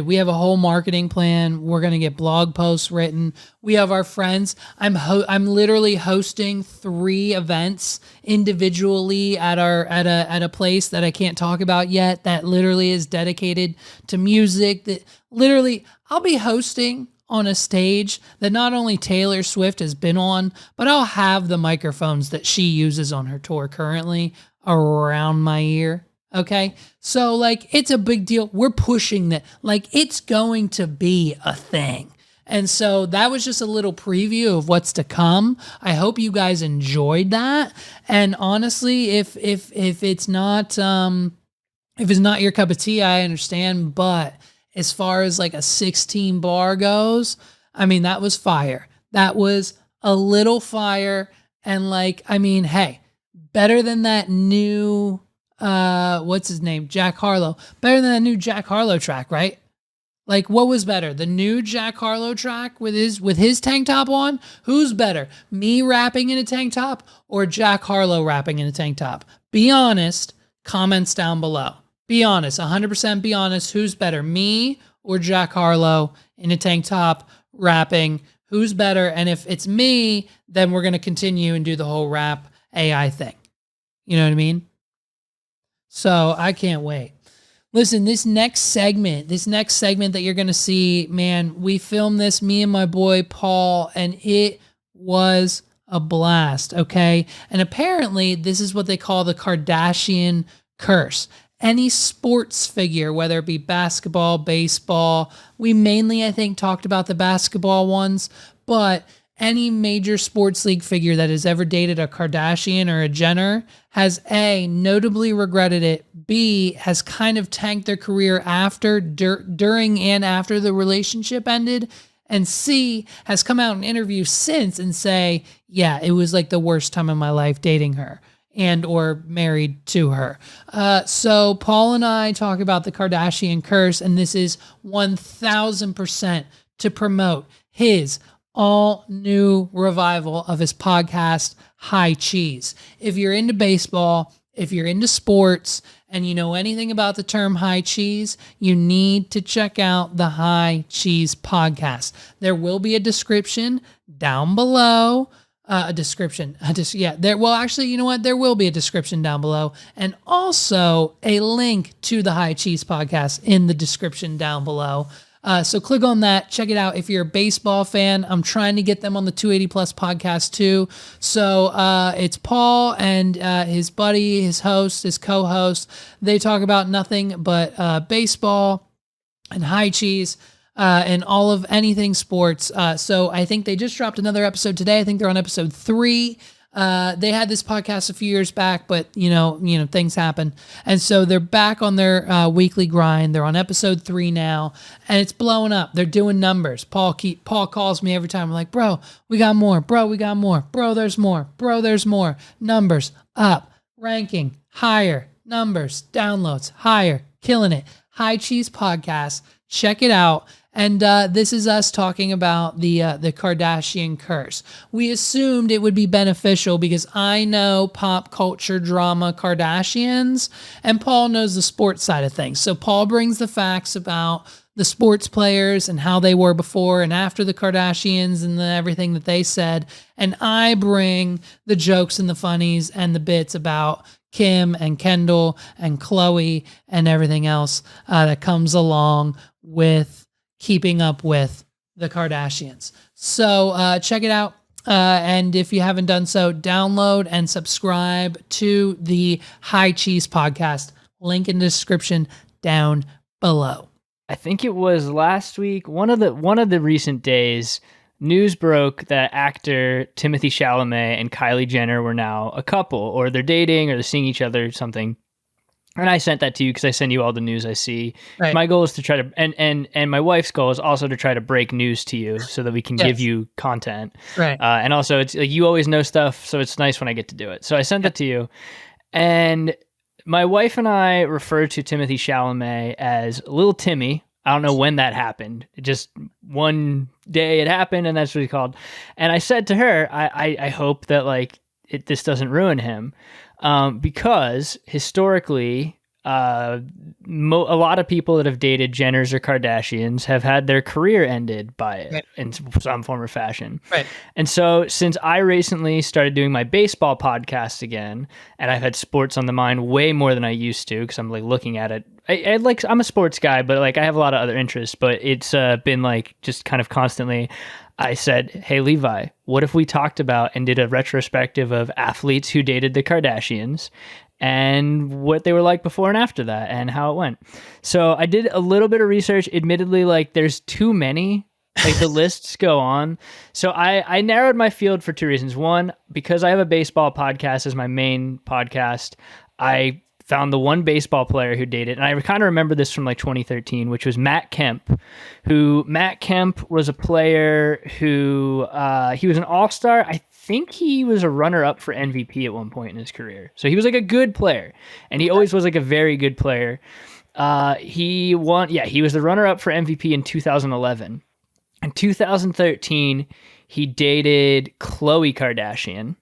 We have a whole marketing plan. We're going to get blog posts written. We have our friends. I'm literally hosting 3 events individually at a place that I can't talk about yet, that literally is dedicated to music. That literally I'll be hosting on a stage that not only Taylor Swift has been on, but I'll have the microphones that she uses on her tour currently around my ear. Okay. So like, it's a big deal. We're pushing that. Like, it's going to be a thing. And so that was just a little preview of what's to come. I hope you guys enjoyed that. And honestly, if it's not your cup of tea, I understand. But as far as like a 16 bar goes, I mean, that was fire. That was a little fire. And like, I mean, hey, better than that new, what's his name? Jack Harlow. Better than that new Jack Harlow track, right? Like, what was better? The new Jack Harlow track with his tank top on? Who's better? Me rapping in a tank top or Jack Harlow rapping in a tank top? Be honest. Comments down below. Be honest. 100% be honest. Who's better? Me or Jack Harlow in a tank top rapping? Who's better? And if it's me, then we're going to continue and do the whole rap AI thing. You know what I mean? So I can't wait. Listen, this next segment that you're going to see, man, we filmed this, me and my boy Paul, and it was a blast, okay? And apparently this is what they call the Kardashian curse. Any sports figure, whether it be basketball, baseball, we mainly, I think, talked about the basketball ones, but any major sports league figure that has ever dated a Kardashian or a Jenner has A, notably regretted it, B, has kind of tanked their career during and after the relationship ended, and C, has come out in interviews since and say, yeah, it was like the worst time of my life dating her. and or married to her. So Paul and I talk about the Kardashian curse, and this is 1000% to promote his all new revival of his podcast, High Cheese. If you're into baseball, if you're into sports, and you know anything about the term high cheese, you need to check out the High Cheese podcast. There will be a description down below. There will be a description down below, and also a link to the High Cheese podcast in the description down below. So click on that, check it out. If you're a baseball fan, I'm trying to get them on the 280 Plus podcast too. So it's Paul and his buddy, his host, his co-host. They talk about nothing but baseball and high cheese. And all of anything sports. So I think they just dropped another episode today. I think they're on episode 3. They had this podcast a few years back, but you know, things happen. And so they're back on their weekly grind. They're on episode 3 now, and it's blowing up. They're doing numbers. Paul calls me every time. I'm like, bro, we got more. Bro, we got more. Bro, there's more. Bro, there's more. Numbers up, ranking higher, numbers, downloads higher, killing it. High Cheese Podcast. Check it out. And this is us talking about the Kardashian curse. We assumed it would be beneficial because I know pop culture drama Kardashians, and Paul knows the sports side of things. So Paul brings the facts about the sports players and how they were before and after the Kardashians and everything that they said. And I bring the jokes and the funnies and the bits about Kim and Kendall and Khloe and everything else that comes along with keeping up with the Kardashians. So check it out. And if you haven't done so, download and subscribe to the High Cheese Podcast. Link in the description down below. I think it was last week, one of the recent days, news broke that actor Timothy Chalamet and Kylie Jenner were now a couple, or they're dating, or they're seeing each other or something. And I sent that to you because I send you all the news I see. Right. My goal is to try to, and my wife's goal is also to try to break news to you so that we can give you content. Right. And also, it's like you always know stuff, so it's nice when I get to do it. So I sent that to you, and my wife and I refer to Timothy Chalamet as Little Timmy. I don't know when that happened. It just one day it happened, and that's what he called. And I said to her, I hope that this doesn't ruin him. Because historically, a lot of people that have dated Jenners or Kardashians have had their career ended by it in some form or fashion. Right. And so since I recently started doing my baseball podcast again, and I've had sports on the mind way more than I used to, because I'm looking at it. I'm a sports guy, but I have a lot of other interests, but it's been just kind of constantly. I said, hey, Levi, what if we talked about and did a retrospective of athletes who dated the Kardashians and what they were like before and after that and how it went? So I did a little bit of research. Admittedly, there's too many. The lists go on. So I narrowed my field for 2 reasons. One, because I have a baseball podcast as my main podcast, I found the one baseball player who dated, and I kind of remember this from 2013, which was Matt Kemp, Matt Kemp was a player who, he was an all-star. I think he was a runner-up for MVP at one point in his career. So he was a good player, and he always was a very good player. He was the runner-up for MVP in 2011. In 2013, he dated Khloe Kardashian.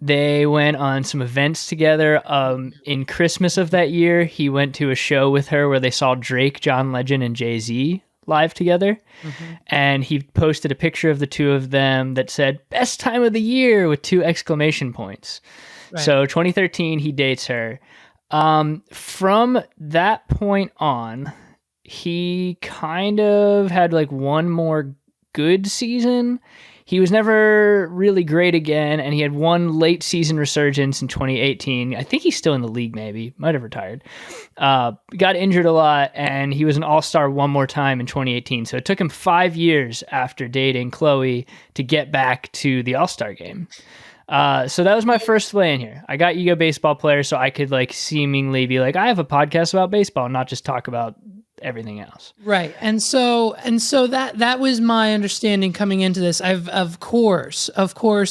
They went on some events together. In Christmas of that year, he went to a show with her where they saw Drake, John Legend, and Jay-Z live together. Mm-hmm. And he posted a picture of the two of them that said, best time of the year, with 2 exclamation points. Right. So 2013, he dates her. From that point on, he kind of had one more good season. He was never really great again, and he had one late season resurgence in 2018. I think he's still in the league, maybe. Might have retired. Got injured a lot, and he was an all-star one more time in 2018. So it took him 5 years after dating Khloe to get back to the all-star game. So that was my first play in here. I got Ego Baseball Player so I could seemingly be I have a podcast about baseball, not just talk about everything else. Right. And so that was my understanding coming into this. I've of course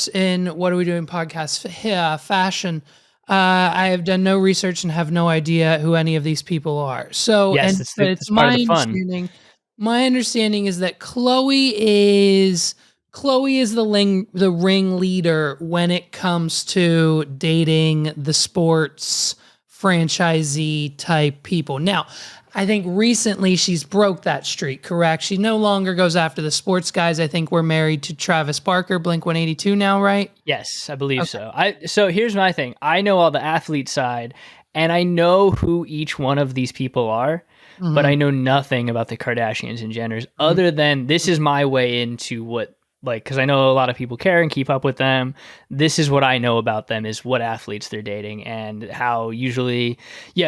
in What Are We Doing podcast fashion, I have done no research and have no idea who any of these people are. So Yes, it's part of the fun. My understanding is that Chloe is the ringleader when it comes to dating the sports franchisee type people. Now, I think recently she's broke that streak, correct? She no longer goes after the sports guys. I think we're married to Travis Barker, Blink-182 now, right? Yes, I believe so. So here's my thing. I know all the athlete side, and I know who each one of these people are, but I know nothing about the Kardashians and Jenners other than this is my way into what, like, because I know a lot of people care and keep up with them. This is what I know about them, is what athletes they're dating and how usually,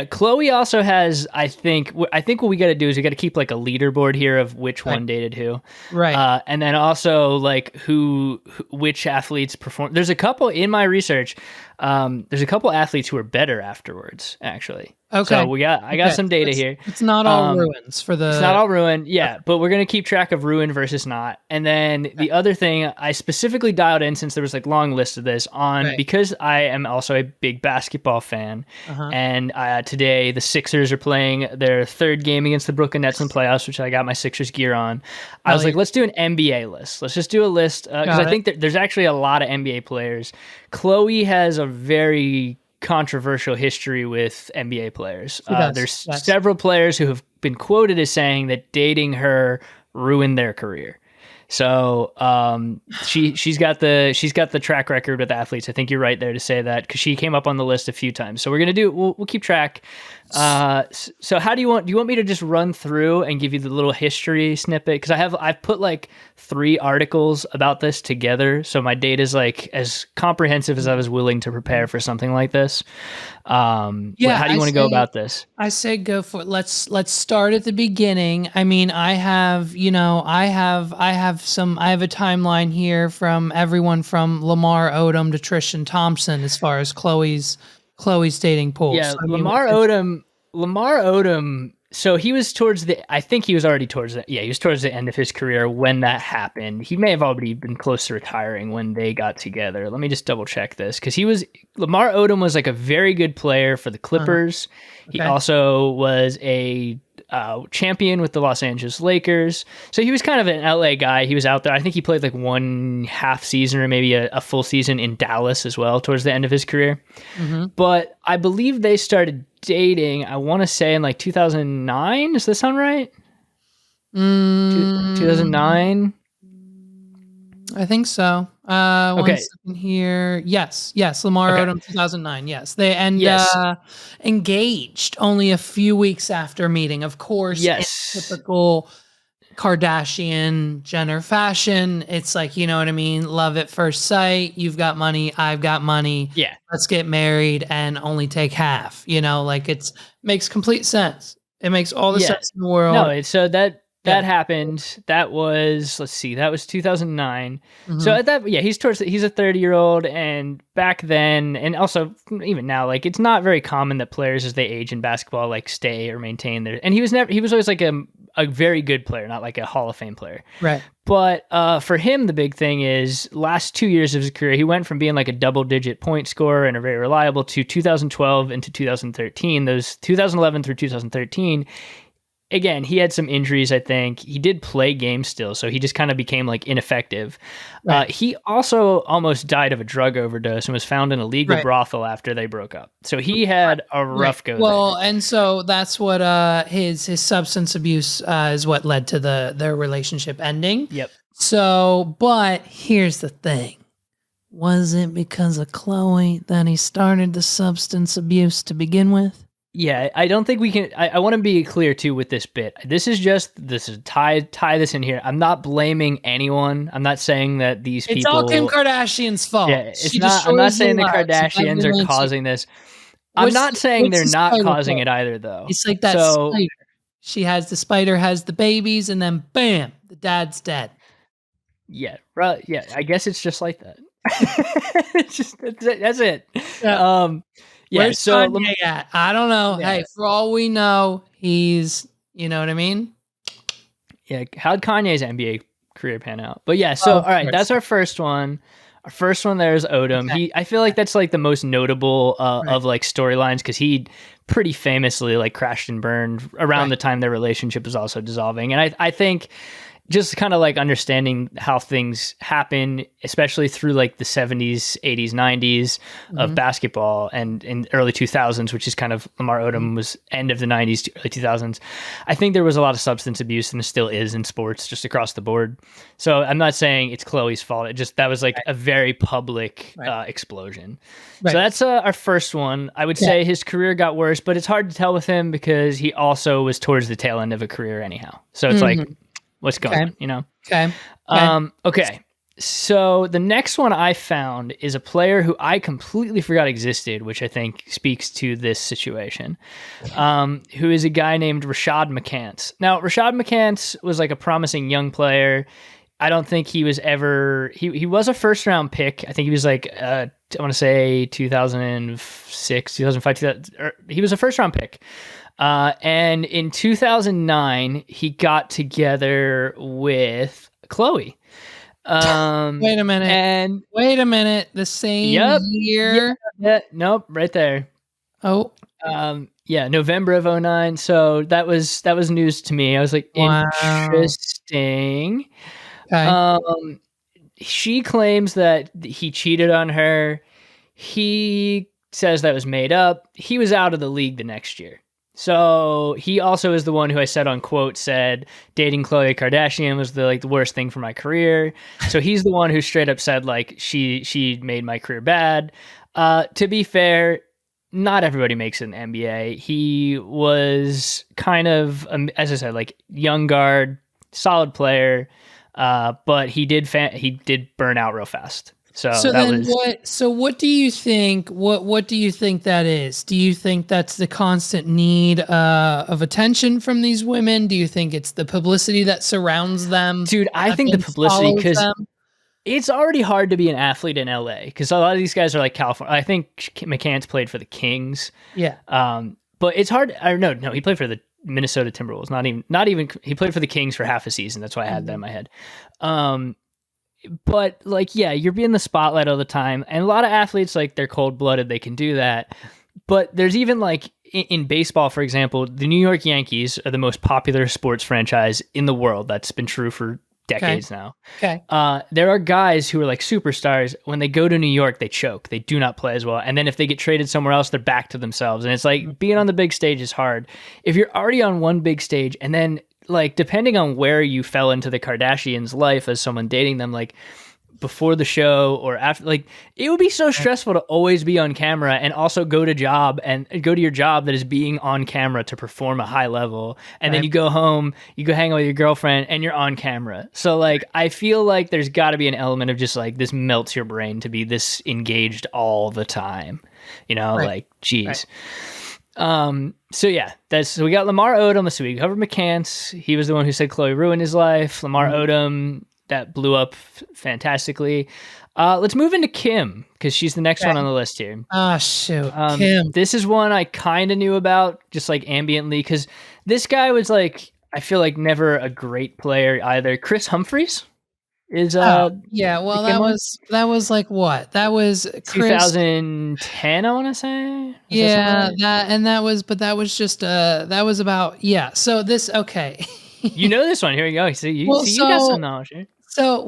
Chloe also has, I think what we got to do is we got to keep like a leaderboard here of which one dated who. Right. And then also like which athletes perform. There's a couple in my research. There's a couple athletes who are better afterwards, actually. Okay. So I got some data here. It's not all ruins for the. It's not all ruin, but we're gonna keep track of ruin versus not. And then the other thing I specifically dialed in, since there was like long list of this on, because I am also a big basketball fan, and today the Sixers are playing their third game against the Brooklyn Nets in playoffs, which I got my Sixers gear on. I was like, let's do an NBA list. Let's just do a list because I think that there's actually a lot of NBA players. Chloe has a very controversial history with NBA players. There's several players who have been quoted as saying that dating her ruined their career. So she's got the track record with athletes. I think you're right there to say that, because she came up on the list a few times. So we'll keep track. So how do you want me to just run through and give you the little history snippet? Because I've put like 3 articles about this together, so my data is like as comprehensive as I was willing to prepare for something like this. How do you want to go about this? I say go for it. Let's start at the beginning. I mean, I have a timeline here from everyone from Lamar Odom to Tristan Thompson as far as Chloe's dating pool. Yeah, So, Lamar Odom. So he was towards the end of his career when that happened. He may have already been close to retiring when they got together. Let me just double check this, because Lamar Odom was like a very good player for the Clippers. He also was a champion with the Los Angeles Lakers. So he was kind of an LA guy. He was out there. I think he played like 1/2 season or maybe a full season in Dallas as well towards the end of his career. But I believe they started dating, I want to say in like 2009. Does this sound right? 2009? I think so. One second here. Yes. Lamar Odom, 2009. Yes, they engaged only a few weeks after meeting. Of course, in typical Kardashian Jenner fashion, it's like, you know what I mean? Love at first sight. You've got money, I've got money. Yeah, let's get married and only take half. You know, like makes complete sense. It makes all the sense in the world. No, so that happened. That was, that was 2009. So at that, he's a 30-year-old, and back then, and also even now, like, it's not very common that players as they age in basketball like stay or maintain their. And he was always like a very good player, not like a Hall of Fame player. Right. But for him, the big thing is last 2 years of his career, he went from being like a double-digit point scorer and a very reliable to 2012 into 2013. Those 2011 through 2013. Again, he had some injuries, I think. He did play games still, so he just kind of became like ineffective. Right. He also almost died of a drug overdose and was found in a legal brothel after they broke up. So he had a rough go. Well, and so that's what his substance abuse is what led to their relationship ending. Yep. So, but here's the thing. Was it because of Chloe that he started the substance abuse to begin with? Yeah, I don't think we can. I want to be clear too with this bit. This is tie this in here. I'm not blaming anyone. I'm not saying that these people. It's all Kim Kardashian's fault. Yeah, I'm not saying the Kardashians are causing this. I'm not saying they're not causing it either, though. It's like that spider. She has the spider, has the babies, and then bam, the dad's dead. Yeah, right. Yeah, I guess it's just like that. That's it. Yeah. Where's Kanye at? I don't know. Yeah. Hey, for all we know, he's You know what I mean? Yeah, how'd Kanye's NBA career pan out? But yeah, so all right, that's our first one. Our first one there is Odom. Okay. I feel like that's like the most notable of like storylines because he pretty famously like crashed and burned around the time their relationship was also dissolving. And I think just kind of like understanding how things happen, especially through like the 70s, 80s, 90s of basketball and in early 2000s, which is kind of Lamar Odom was end of the 90s to early 2000s. I think there was a lot of substance abuse and there still is in sports just across the board. So I'm not saying it's Chloe's fault. It just, that was like a very public explosion. Right. So that's our first one. I would say his career got worse, but it's hard to tell with him because he also was towards the tail end of a career anyhow. So it's like, what's going on, you know? Okay. Okay. So the next one I found is a player who I completely forgot existed, which I think speaks to this situation, who is a guy named Rashad McCants. Now, Rashad McCants was like a promising young player. I don't think he was ever... He was a first-round pick. I think he was like, I want to say 2006, 2005, he was a first-round pick. And in 2009, he got together with Chloe. Wait a minute. The same year? Yeah, nope, right there. Oh. November of 2009. So that was news to me. I was like, interesting. Okay. She claims that he cheated on her. He says that was made up. He was out of the league the next year. So he also is the one who I said on quote said dating Khloe Kardashian was the worst thing for my career. So he's the one who straight up said like she made my career bad. To be fair, not everybody makes it in the NBA. He was kind of as I said, like young guard, solid player, but he did burn out real fast. So what do you think? What do you think that is? Do you think that's the constant need of attention from these women? Do you think it's the publicity that surrounds them? Dude, I think the publicity because it's already hard to be an athlete in LA because a lot of these guys are like California. I think McCants played for the Kings. Yeah. But it's hard. No, he played for the Minnesota Timberwolves. Not even. He played for the Kings for half a season. That's why I had that in my head. But like, yeah, you're being the spotlight all the time. And a lot of athletes, like they're cold blooded. They can do that. But there's even like in baseball, for example, the New York Yankees are the most popular sports franchise in the world. That's been true for decades now. Okay. There are guys who are like superstars. When they go to New York, they choke. They do not play as well. And then if they get traded somewhere else, they're back to themselves. And it's like being on the big stage is hard. If you're already on one big stage and then like, depending on where you fell into the Kardashians' life as someone dating them, like before the show or after, like it would be so stressful to always be on camera and also go to your job that is being on camera to perform a high level. And then you go home, you go hang out with your girlfriend and you're on camera. So like, I feel like there's gotta be an element of just like, this melts your brain to be this engaged all the time, you know, like, geez. So yeah, so we got Lamar Odom. So we covered McCants. He was the one who said Chloe ruined his life. Lamar Odom, that blew up fantastically. Let's move into Kim because she's the next one on the list here. Ah, shoot. Kim. This is one I kind of knew about just like ambiently because this guy was like, I feel like never a great player either. Chris Humphries is yeah, well that was like what? That was Chris, 2010, I want to say. Yeah, that was about so this okay. You know this one. Here you go. You got some knowledge here. So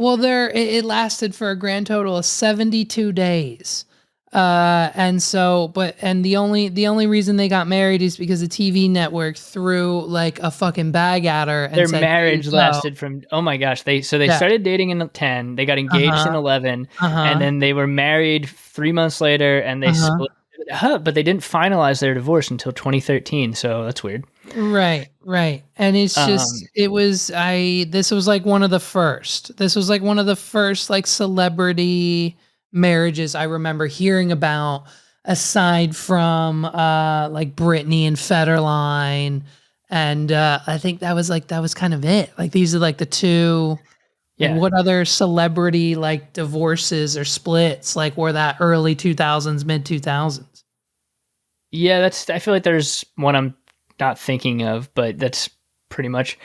it lasted for a grand total of 72 days. And the only reason they got married is because the TV network threw like a fucking bag at her. And their marriage lasted from, oh my gosh. They started dating in 10, they got engaged in 11, and then they were married 3 months later and they split. But they didn't finalize their divorce until 2013. So that's weird. Right. And it's just, this was like one of the first like celebrity marriages I remember hearing about, aside from like Britney and Federline, and I think that was kind of it. Like these are like the two. Yeah. What other celebrity like divorces or splits like were that early 2000s, mid 2000s? Yeah, I feel like there's one I'm not thinking of, but that's pretty much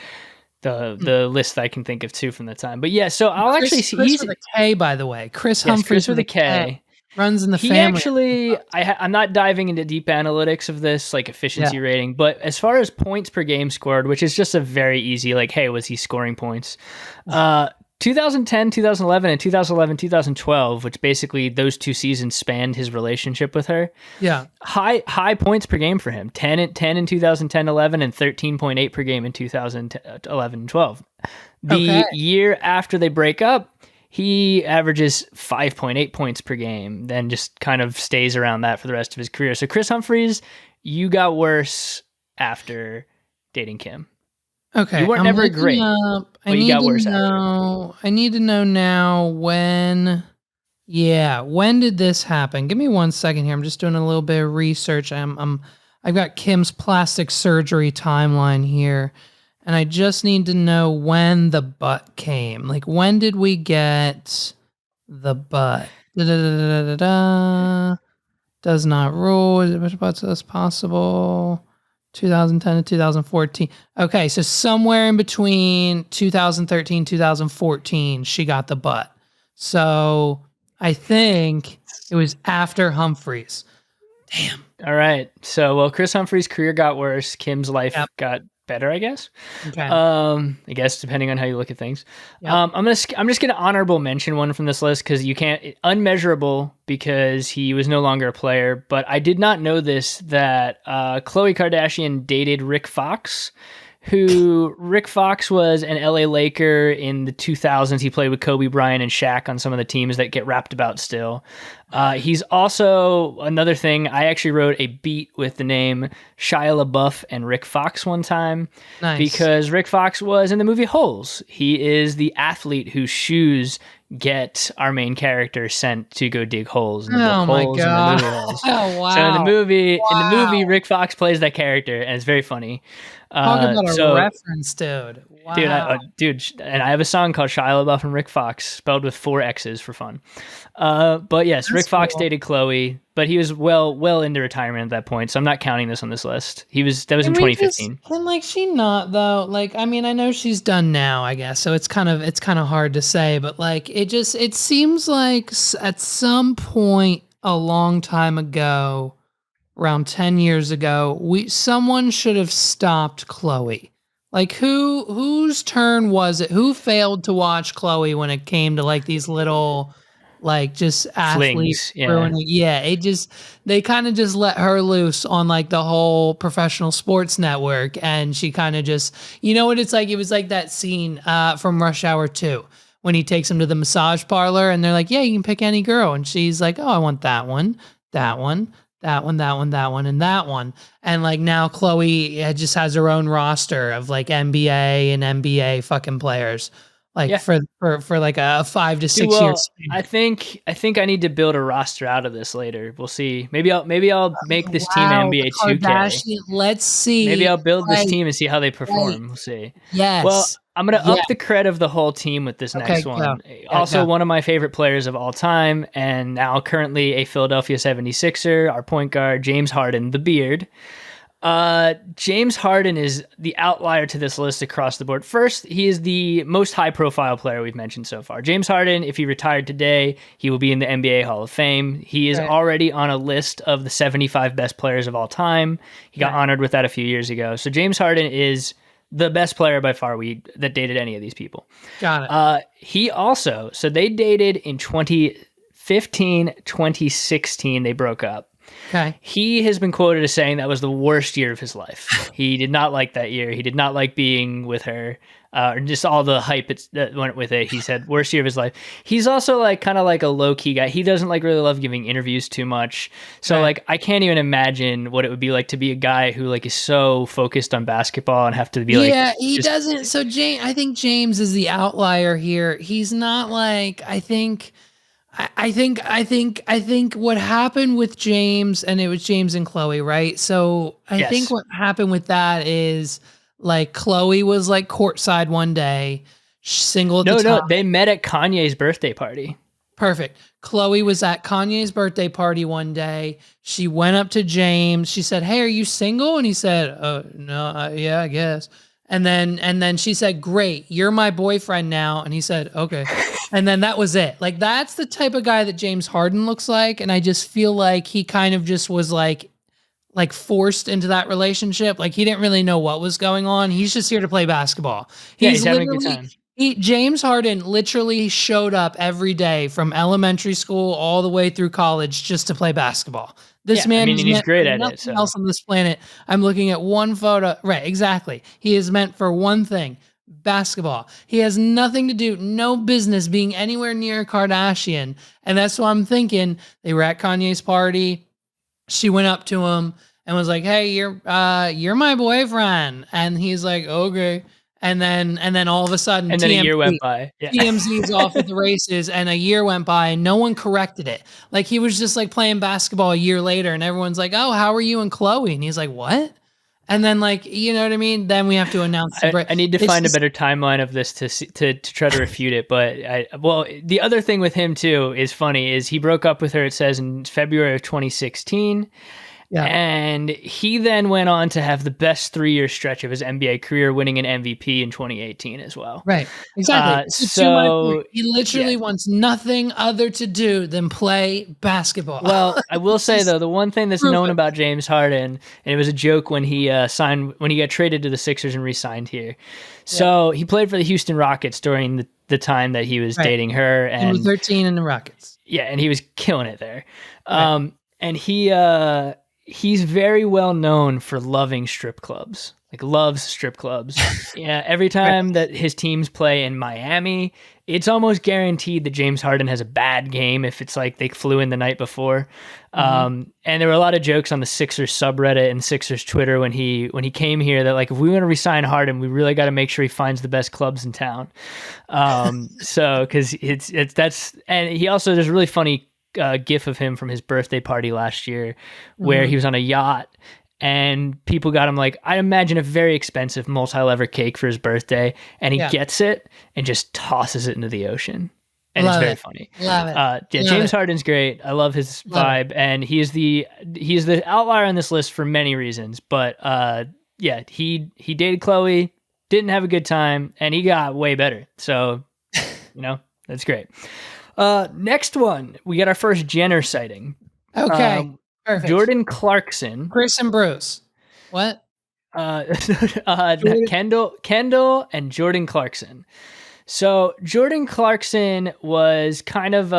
the list that I can think of too from the time. But yeah, so I'll actually see. Chris with a K, by the way. Chris Humphreys with a K. Runs in the he family. Actually, I'm not diving into deep analytics of this, like efficiency rating, but as far as points per game scored, which is just a very easy, like, hey, was he scoring points? 2010, 2011, and 2011, 2012, which basically those 2 seasons spanned his relationship with her. Yeah. High points per game for him. 10 in 2010-11 and 13.8 per game in 2011-12. The year after they break up, he averages 5.8 points per game, then just kind of stays around that for the rest of his career. So Chris Humphreys, you got worse after dating Kim. Okay. You weren't never great. But you got worse after. I need to know now when did this happen? Give me 1 second here. I'm just doing a little bit of research. I've got Kim's plastic surgery timeline here, and I just need to know when the butt came. Like, when did we get the butt? Does not rule. Is it which butts is possible? 2010 to 2014. Okay, so somewhere in between 2013, 2014, she got the butt. So I think it was after Humphreys. Damn. All right. So, well, Chris Humphreys' career got worse. Kim's life got better, I guess. Okay. I guess depending on how you look at things. Yep. I'm just gonna honorable mention one from this list because you can't unmeasurable because he was no longer a player. But I did not know this that Khloe Kardashian dated Rick Fox. Rick Fox was an LA Laker in the 2000s. He played with Kobe Bryant and Shaq on some of the teams that get rapped about still. He's also, another thing, I actually wrote a beat with the name Shia LaBeouf and Rick Fox one time. Nice. Because Rick Fox was in the movie Holes. He is the athlete whose shoes get our main character sent to go dig holes in the book Holes in the movie Holes. Oh, wow. So in the movie, Rick Fox plays that character, and it's very funny. Talk about a reference, dude. Wow. Dude, and I have a song called Shia LaBeouf and Rick Fox, spelled with 4 X's for fun. But yes, Rick Fox dated Khloe, but he was well into retirement at that point, so I'm not counting this on this list. That was in 2015. Can like she not though? Like, I mean, I know she's done now, I guess, so it's kind of hard to say, but like it seems like at some point a long time ago, around 10 years ago, someone should have stopped Khloe. Like, whose turn was it? Who failed to watch Khloe when it came to like these little, like, just athletes ruining? Yeah, they kind of just let her loose on like the whole professional sports network, and she kind of just, you know what it's like? It was like that scene from Rush Hour 2 when he takes him to the massage parlor, and they're like, "Yeah, you can pick any girl," and she's like, "Oh, I want that one, that one." That one, and that one. And like now Khloe just has her own roster of like NBA and NBA fucking players. Like for like a 5 to 6 years. I think I need to build a roster out of this later. We'll see. Maybe I'll make this team NBA 2K. Let's see. Maybe I'll build this team and see how they perform. We'll see. Yes. Well, I'm going to up the cred of the whole team with this next one. Also, one of my favorite players of all time, and now currently a Philadelphia 76er, our point guard, James Harden, the beard. James Harden is the outlier to this list across the board. First, he is the most high-profile player we've mentioned so far. James Harden, if he retired today, he will be in the NBA Hall of Fame. He is already on a list of the 75 best players of all time. He got honored with that a few years ago. So James Harden is the best player by far that dated any of these people. Got it. He also, so they dated in 2015, 2016, they broke up. Okay. He has been quoted as saying that was the worst year of his life. He did not like that year. He did not like being with her, or just all the hype that went with it. He said worst year of his life. He's also like kind of like a low key guy. He doesn't like really love giving interviews too much. So like I can't even imagine what it would be like to be a guy who like is so focused on basketball and have to be like he doesn't. So I think James is the outlier here. He's not like I think what happened with James, and it was James and Khloe, right? So I think what happened with that is like Khloe was like courtside one day, single at the time. No, they met at Kanye's birthday party. Perfect. Khloe was at Kanye's birthday party one day. She went up to James. She said, "Hey, are you single?" And he said, "No, yeah, I guess." And then she said, "Great, you're my boyfriend now." And he said, "Okay." And then that was it. Like, that's the type of guy that James Harden looks like. And I just feel like he kind of just was like forced into that relationship. Like, he didn't really know what was going on. He's just here to play basketball. He's having a good time. James Harden literally showed up every day from elementary school all the way through college just to play basketball. This man is he's meant great for at nothing it. So. else on this planet. I'm looking at one photo. Right, exactly. He is meant for one thing: basketball. He has nothing to do, no business being anywhere near a Kardashian. And that's what I'm thinking. They were at Kanye's party. She went up to him and was like, "Hey, you're my boyfriend." And he's like, "Okay." And then all of a sudden, and then a year went by. Yeah. TMZ's off at the races, and a year went by, and no one corrected it. Like, he was just like playing basketball a year later, and everyone's like, "Oh, how are you and Chloe?" And he's like, "What?" And then, like, you know what I mean? Then we have to announce the break. I need to find a better timeline of this to try to refute it. But the other thing with him too is funny is he broke up with her, it says, in February of 2016. Yeah. And he then went on to have the best 3-year stretch of his NBA career, winning an MVP in 2018 as well. Right. Exactly. So he literally wants nothing other to do than play basketball. Well, I will say though, the one thing that's known about James Harden, and it was a joke when he when he got traded to the Sixers and re-signed here. So he played for the Houston Rockets during the time that he was dating her, and he was 13 in the Rockets. Yeah, and he was killing it there. And he's very well known for loving strip clubs, like loves strip clubs. Yeah, every time that his teams play in Miami, it's almost guaranteed that James Harden has a bad game if it's like they flew in the night before. And there were a lot of jokes on the Sixers subreddit and Sixers Twitter when he came here that, like, if we want to re-sign Harden, we really got to make sure he finds the best clubs in town. So, because and he also, there's a really funny gif of him from his birthday party last year where he was on a yacht and people got him, like, I imagine a very expensive multi-lever cake for his birthday, and he gets it and just tosses it into the ocean. And it's very funny. Love it. James Harden's great. I love his vibe, and he's the outlier on this list for many reasons. But he dated Chloe, didn't have a good time, and he got way better. So, that's great. Next one, we got our first Jenner sighting. Okay, perfect. Jordan Clarkson, Chris and Bruce. What? Kendall and Jordan Clarkson. So Jordan Clarkson was kind of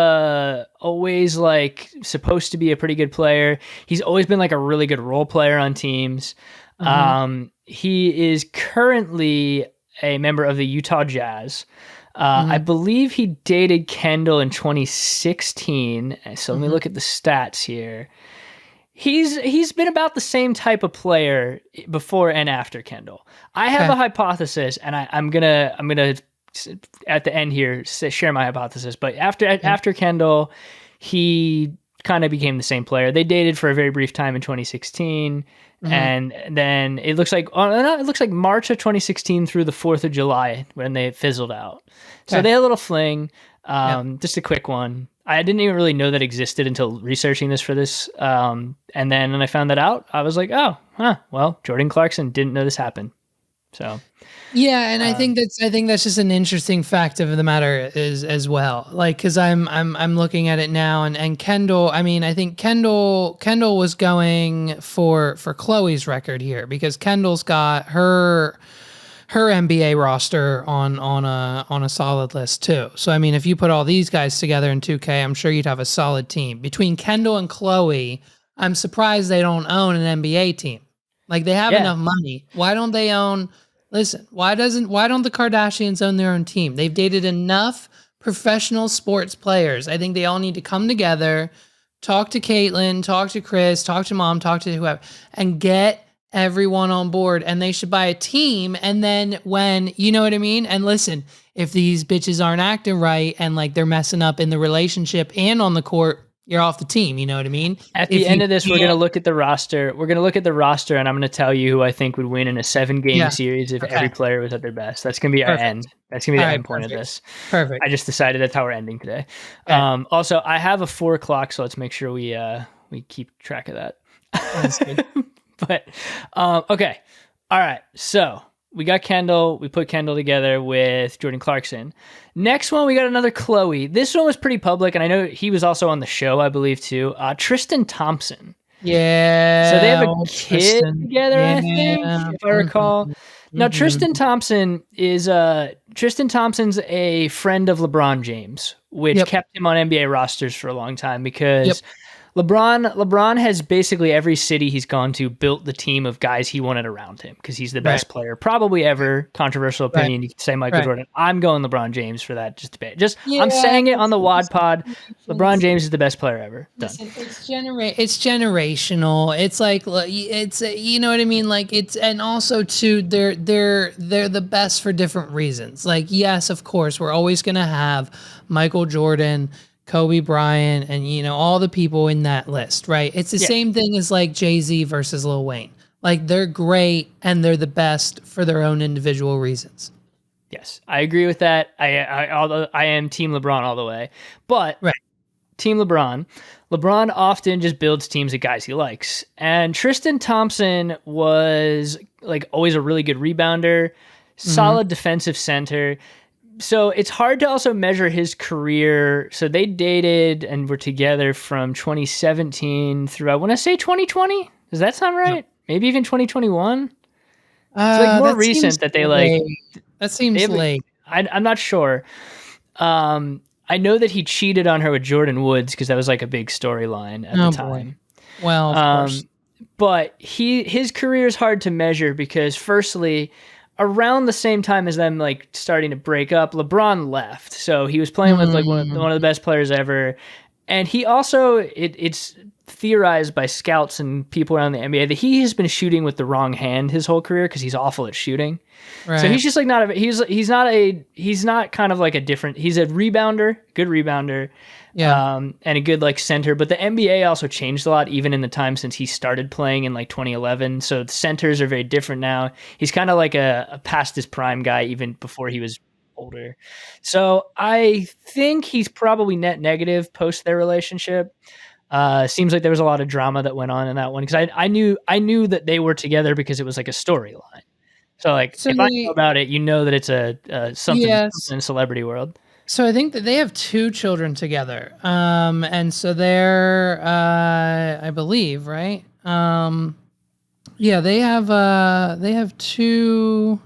always like supposed to be a pretty good player. He's always been like a really good role player on teams. He is currently a member of the Utah Jazz. I believe he dated Kendall in 2016. So let me look at the stats here. He's been about the same type of player before and after Kendall. I have a hypothesis, and I'm gonna at the end here share my hypothesis. But after Kendall, he kind of became the same player. They dated for a very brief time in 2016. And then it looks like March of 2016 through the 4th of July when they fizzled out. So they had a little fling, just a quick one. I didn't even really know that existed until researching this for this. And then when I found that out, I was like, well, Jordan Clarkson didn't know this happened. So yeah, and I think that's just an interesting fact of the matter is as well. Like, because I'm looking at it now, and Kendall. I mean, I think Kendall was going for Chloe's record here, because Kendall's got her NBA roster on a solid list too. So I mean, if you put all these guys together in 2K, I'm sure you'd have a solid team. Between Kendall and Chloe, I'm surprised they don't own an NBA team. Like, they have enough money. Why don't they own? Listen, why don't the Kardashians own their own team? They've dated enough professional sports players. I think they all need to come together, talk to Caitlyn, talk to Chris, talk to mom, talk to whoever, and get everyone on board. And they should buy a team. And then when, you know what I mean? And listen, if these bitches aren't acting right and like they're messing up in the relationship and on the court, you're off the team. You know what I mean? At the end of this, we're going to look at the roster. We're going to look at the roster, and I'm going to tell you who I think would win in a 7-game series if every player was at their best. That's going to be our end. That's going to be the end point of this. Perfect. I just decided that's how we're ending today. Okay. Also, I have a 4 o'clock, so let's make sure we keep track of that. That's good. But okay. All right. So we got Kendall. We put Kendall together with Jordan Clarkson. Next one, we got another Chloe. This one was pretty public, and I know he was also on the show, I believe, too. Tristan Thompson. Yeah. So they have a kid Tristan. together, I think, if I recall. Now, Tristan Thompson's a friend of LeBron James, which kept him on NBA rosters for a long time because LeBron has basically every city he's gone to built the team of guys he wanted around him because he's the best player probably ever. Controversial opinion. You could say Michael Jordan. I'm going LeBron James for that just a bit. I'm saying it on the WOD pod. LeBron James is the best player ever. Done. Listen, it's generational. It's like it's you know what I mean. Like it's and also too they're the best for different reasons. Like yes, of course, we're always gonna have Michael Jordan, Kobe Bryant, and all the people in that list, right? It's the same thing as like Jay-Z versus Lil Wayne. Like they're great and they're the best for their own individual reasons. Yes, I agree with that. Although I am Team LeBron all the way, but Team LeBron. LeBron often just builds teams of guys he likes, and Tristan Thompson was like always a really good rebounder, solid defensive center. So it's hard to also measure his career. So they dated and were together from 2017 through, I want to say 2020. Does that sound right? No. Maybe even 2021? It's like more recent that they like. That seems late. I'm not sure. I know that he cheated on her with Jordan Woods because that was like a big storyline at the time. Boy. Well, of course. But his career is hard to measure because firstly, around the same time as them like starting to break up, LeBron left. So he was playing with like one of the best players ever. And he also, it's theorized by scouts and people around the NBA that he has been shooting with the wrong hand his whole career because he's awful at shooting. Right. So he's just like he's not kind of like a different, he's a rebounder, good rebounder. Yeah. And a good like center, but the NBA also changed a lot even in the time since he started playing in like 2011. So the centers are very different now. He's kind of like a past his prime guy even before he was older. So I think he's probably net negative post their relationship. Seems like there was a lot of drama that went on in that one because I knew that they were together because it was like a storyline. So like if I know about it, you know that it's a something in the celebrity world. So I think that they have 2 children together. And so they're, I believe, right? They have 2,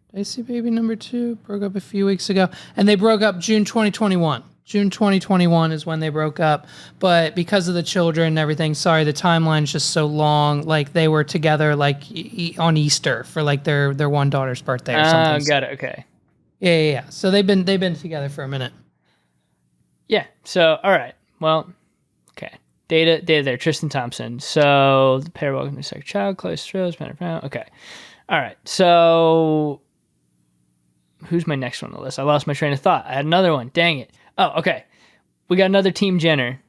did I see baby number 2? Broke up a few weeks ago. And they broke up June 2021. June 2021 is when they broke up. But because of the children and everything, sorry, the timeline's just so long. Like they were together like on Easter for like their one daughter's birthday or something. Got it, okay. Yeah. So they've been together for a minute. Yeah. So all right. Well, okay. Data there. Tristan Thompson. So the pair welcome to second child. Close throws. Okay. All right. So who's my next one on the list? I lost my train of thought. I had another one. Dang it. Oh, okay. We got another Team Jenner.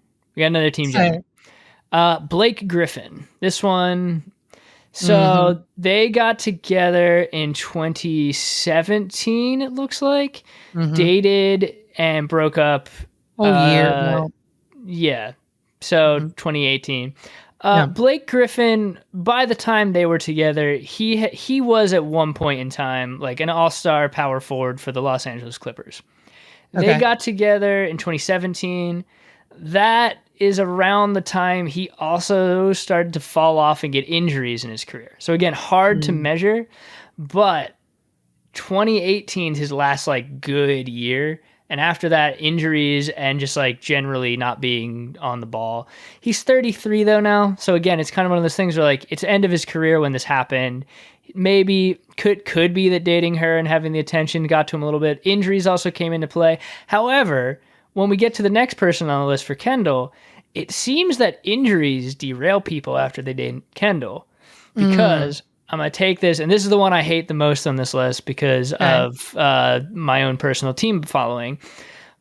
Blake Griffin. This one. So they got together in 2017, it looks like. Dated and broke up. Yeah. So 2018. Blake Griffin, by the time they were together, he was at one point in time like an all-star power forward for the Los Angeles Clippers. Okay. They got together in 2017. That is around the time he also started to fall off and get injuries in his career. So again, hard to measure, but 2018 is his last like good year. And after that, injuries and just like generally not being on the ball. He's 33 though now. So again, it's kind of one of those things where like it's end of his career when this happened. Maybe could be that dating her and having the attention got to him a little bit. Injuries also came into play. However, when we get to the next person on the list for Kendall, it seems that injuries derail people after they date Kendall because I'm going to take this, and this is the one I hate the most on this list because of my own personal team following.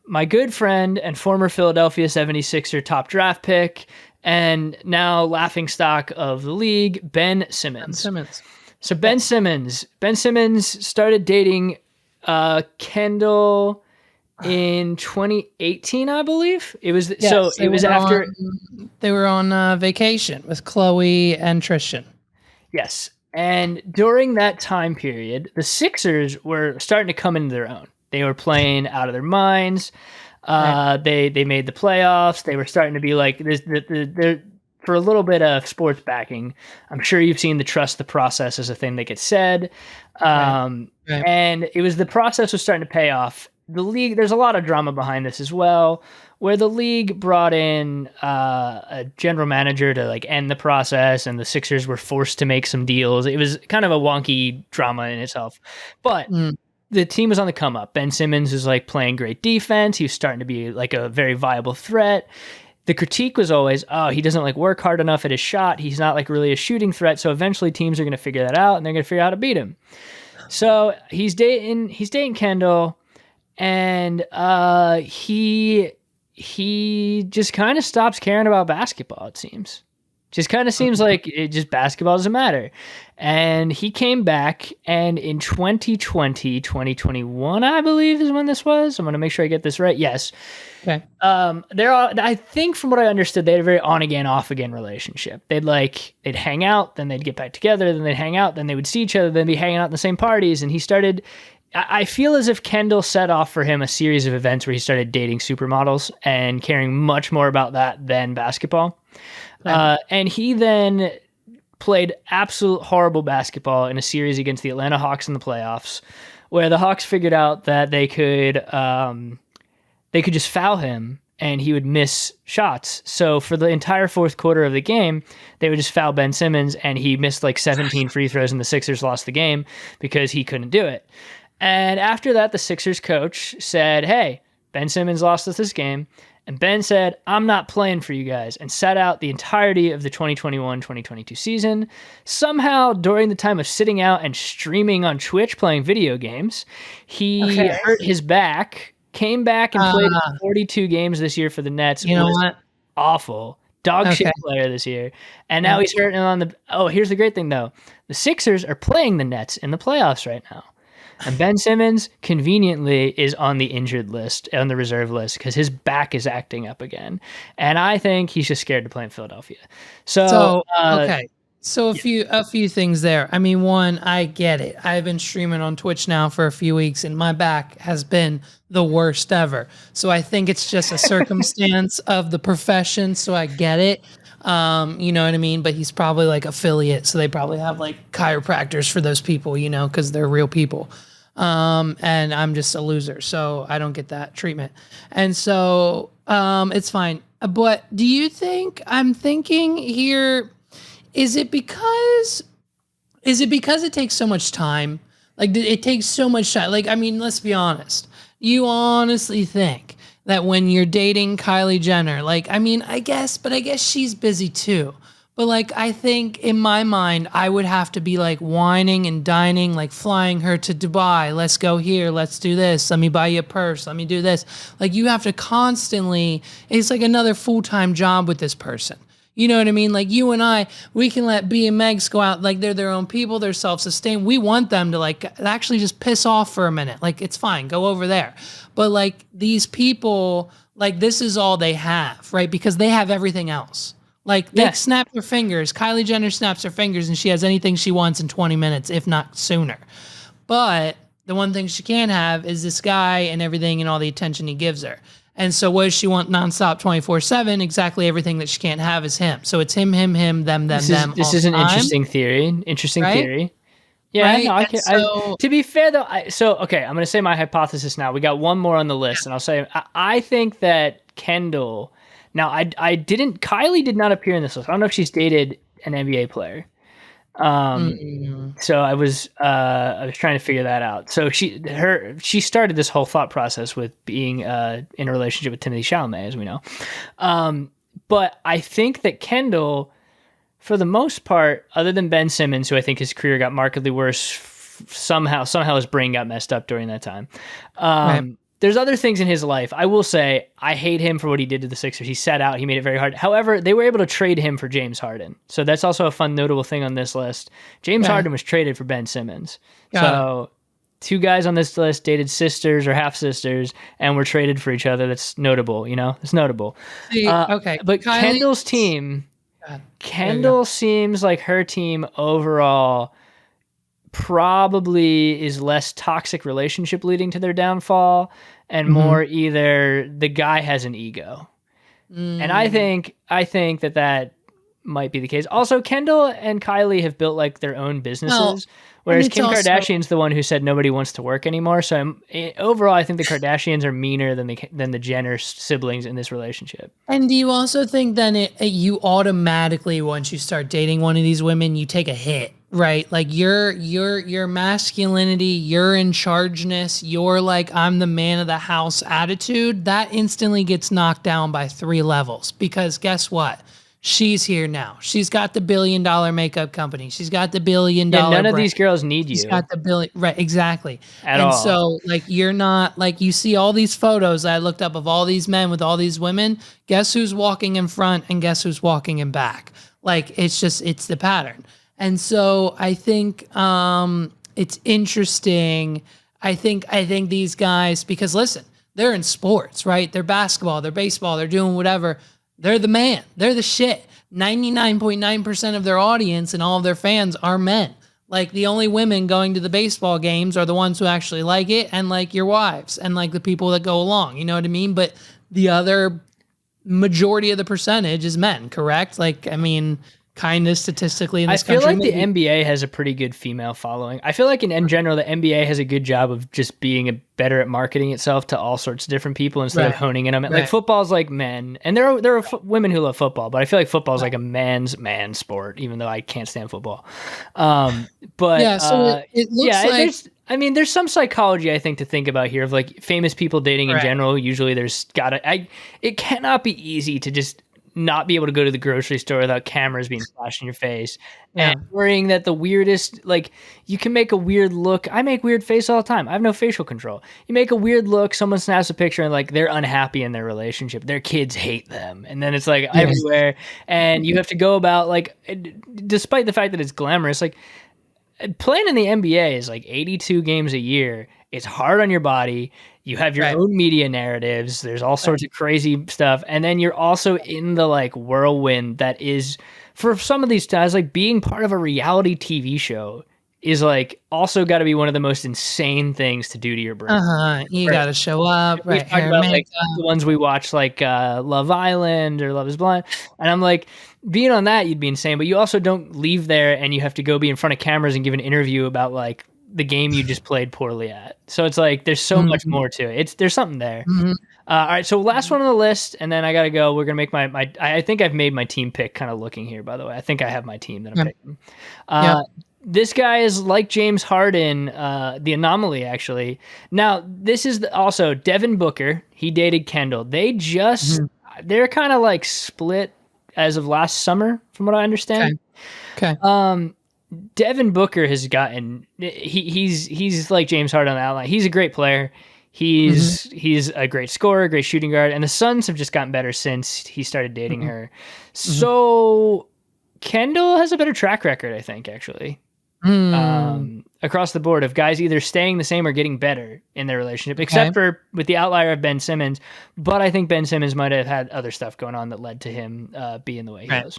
My good friend and former Philadelphia 76er top draft pick and now laughingstock of the league, Ben Simmons. So Ben Simmons started dating Kendall in 2018, I believe. It was after they were on vacation with Chloe and Tristan. Yes. And during that time period, the Sixers were starting to come into their own. They were playing out of their minds. They made the playoffs. They were starting to be like this. For a little bit of sports backing, I'm sure you've seen the trust the process as a thing that gets said. And it was the process was starting to pay off. The league, there's a lot of drama behind this as well, where the league brought in a general manager to like end the process, and the Sixers were forced to make some deals. It was kind of a wonky drama in itself, but the team was on the come up. Ben Simmons was like playing great defense. He was starting to be like a very viable threat. The critique was always, oh, he doesn't like work hard enough at his shot. He's not like really a shooting threat. So eventually teams are going to figure that out, and they're going to figure out how to beat him. So he's dating Kendall, and he just kind of stops caring about basketball, it seems. Just kind of seems like basketball doesn't matter. And he came back, and in 2021, I believe is when this was. I'm going to make sure I get this right. Yes. Okay. I think from what I understood, they had a very on again, off again relationship. They'd hang out, then they'd get back together, then they'd hang out, then they would see each other, then be hanging out in the same parties. And I feel as if Kendall set off for him a series of events where he started dating supermodels and caring much more about that than basketball. And he then played absolute horrible basketball in a series against the Atlanta Hawks in the playoffs, where the Hawks figured out that they could just foul him and he would miss shots. So for the entire fourth quarter of the game, they would just foul Ben Simmons, and he missed like 17 free throws, and the Sixers lost the game because he couldn't do it. And after that, the Sixers coach said, hey, Ben Simmons lost us this game. And Ben said, I'm not playing for you guys, and sat out the entirety of the 2021-2022 season. Somehow, during the time of sitting out and streaming on Twitch playing video games, he hurt his back, came back and played 42 games this year for the Nets. You know what? Awful. Dog shit player this year. And now he's hurting on the... Oh, here's the great thing, though. The Sixers are playing the Nets in the playoffs right now. And Ben Simmons, conveniently, is on the injured list, on the reserve list, because his back is acting up again. And I think he's just scared to play in Philadelphia. So a few things there. I mean, one, I get it. I've been streaming on Twitch now for a few weeks, and my back has been the worst ever. So I think it's just a circumstance of the profession, so I get it. You know what I mean? But he's probably like affiliate, so they probably have like chiropractors for those people, because they're real people. And I'm just a loser, so I don't get that treatment. And so it's fine. But do you think, I'm thinking here, is it because it takes so much time? Like, it takes so much time. Like, I mean, let's be honest. You honestly think that when you're dating Kylie Jenner, like, I mean, I guess she's busy too. But like, I think in my mind, I would have to be like whining and dining, like flying her to Dubai. Let's go here. Let's do this. Let me buy you a purse. Let me do this. Like, you have to constantly, it's like another full-time job with this person. You know what I mean? Like, you and I, we can let B and Megs go out. Like, they're their own people. They're self-sustained. We want them to like actually just piss off for a minute. Like, it's fine. Go over there. But like, these people, like, this is all they have, right? Because they have everything else. Like, they snap their fingers. Kylie Jenner snaps her fingers and she has anything she wants in 20 minutes, if not sooner. But the one thing she can't have is this guy and everything and all the attention he gives her. And so what does she want nonstop 24/7? Exactly everything that she can't have is him. So it's him, them. This is an interesting theory. Theory. Yeah, right? No, I can. To be fair, though, I'm going to say my hypothesis now. We got one more on the list, and I'll say I think that Kendall. Now, Kylie did not appear in this list. I don't know if she's dated an NBA player. So I was trying to figure that out. So she started this whole thought process with being in a relationship with Timothée Chalamet, as we know. But I think that Kendall, for the most part, other than Ben Simmons, who I think his career got markedly worse, somehow his brain got messed up during that time. Right. There's other things in his life. I will say, I hate him for what he did to the Sixers. He sat out. He made it very hard. However, they were able to trade him for James Harden. So that's also a fun, notable thing on this list. James Harden was traded for Ben Simmons. Two guys on this list dated sisters or half-sisters and were traded for each other. That's notable, It's notable. Okay. But Kendall's team, Kendall seems like her team overall probably is less toxic relationship leading to their downfall and more either the guy has an ego. And I think that might be the case. Also, Kendall and Kylie have built like their own businesses, whereas Kim Kardashian's the one who said nobody wants to work anymore. So overall, I think the Kardashians are meaner than the Jenner siblings in this relationship. And do you also think then you automatically, once you start dating one of these women, you take a hit, right? Like your masculinity, your in chargeness, your like I'm the man of the house attitude, that instantly gets knocked down by 3 levels. Because guess what? She's here now. She's got the $1 billion makeup company. She's got the $1 billion. Yeah, none of these girls need you. She's got the $1 billion. Right, exactly. At all. So, like, you're not, like, you see all these photos I looked up of all these men with all these women. Guess who's walking in front and guess who's walking in back? Like, it's the pattern. And so I think it's interesting. I think these guys, because listen, they're in sports, right? They're basketball, they're baseball, they're doing whatever. They're the man. They're the shit. 99.9% of their audience and all of their fans are men. Like the only women going to the baseball games are the ones who actually like it and like your wives and like the people that go along. You know what I mean? But the other majority of the percentage is men, correct? Like, I mean, kind of statistically in this country. I feel like the NBA has a pretty good female following. I feel like in general, the NBA has a good job of just being better at marketing itself to all sorts of different people instead of honing in on it. Like football's like men, and there are women who love football, but I feel like football's like a man sport, even though I can't stand football. But yeah, so it looks like there's some psychology I think to think about here of like famous people dating in general. Usually it cannot be easy to just not be able to go to the grocery store without cameras being flashed in your face and worrying that the weirdest, like you can make a weird look. I make weird face all the time. I have no facial control. You make a weird look, someone snaps a picture and like they're unhappy in their relationship. Their kids hate them. And then it's like everywhere. And you have to go about like, despite the fact that it's glamorous, like playing in the NBA is like 82 games a year. It's hard on your body. You have your own media narratives. There's all sorts of crazy stuff. And then you're also in the like whirlwind that is, for some of these guys, like being part of a reality TV show is like also got to be one of the most insane things to do to your brain. You got to show up. We talk about like the ones we watch like Love Island or Love is Blind. And I'm like, being on that, you'd be insane. But you also don't leave there and you have to go be in front of cameras and give an interview about like the game you just played poorly at. So it's like there's so much more to it. There's something there. All right, so last one on the list, and then I gotta go. We're gonna make my I think I've made my team pick. Kind of looking here, by the way. I think I have my team that I'm picking. This guy is like James Harden, the anomaly actually. Now this is also Devin Booker. He dated Kendall. They just they're kind of like split as of last summer, from what I understand. Okay. Devin Booker has gotten he's like James Harden on the outline. He's a great player. He's a great scorer, great shooting guard, and the Suns have just gotten better since he started dating her. So Kendall has a better track record, I think, actually. Across the board of guys either staying the same or getting better in their relationship, except for with the outlier of Ben Simmons. But I think Ben Simmons might have had other stuff going on that led to him being the way he was.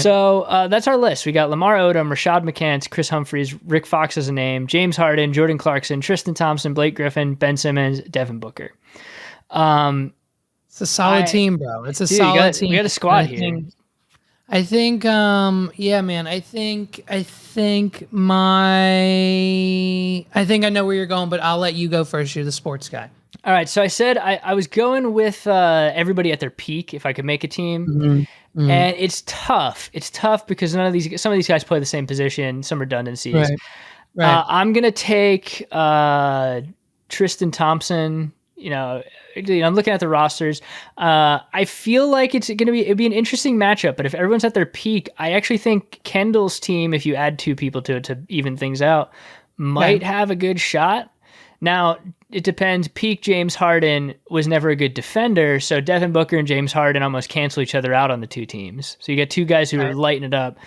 So that's our list. We got Lamar Odom, Rashad McCants, Chris Humphries, Rick Fox as a name, James Harden, Jordan Clarkson, Tristan Thompson, Blake Griffin, Ben Simmons, Devin Booker. It's a solid team, bro. It's a solid team. We got a squad here. I think, yeah, man. I think I know where you're going, but I'll let you go first. You're the sports guy. All right. So I said I was going with everybody at their peak if I could make a team, and it's tough. It's tough because some of these guys play the same position, some redundancies. Right. I'm gonna take Tristan Thompson. I'm looking at the rosters. I feel like it'd be an interesting matchup, but if everyone's at their peak, I actually think Kendall's team, if you add 2 people to it to even things out, might have a good shot. Now, it depends. Peak James Harden was never a good defender, so Devin Booker and James Harden almost cancel each other out on the 2 teams. So you got 2 guys who are lighting it up.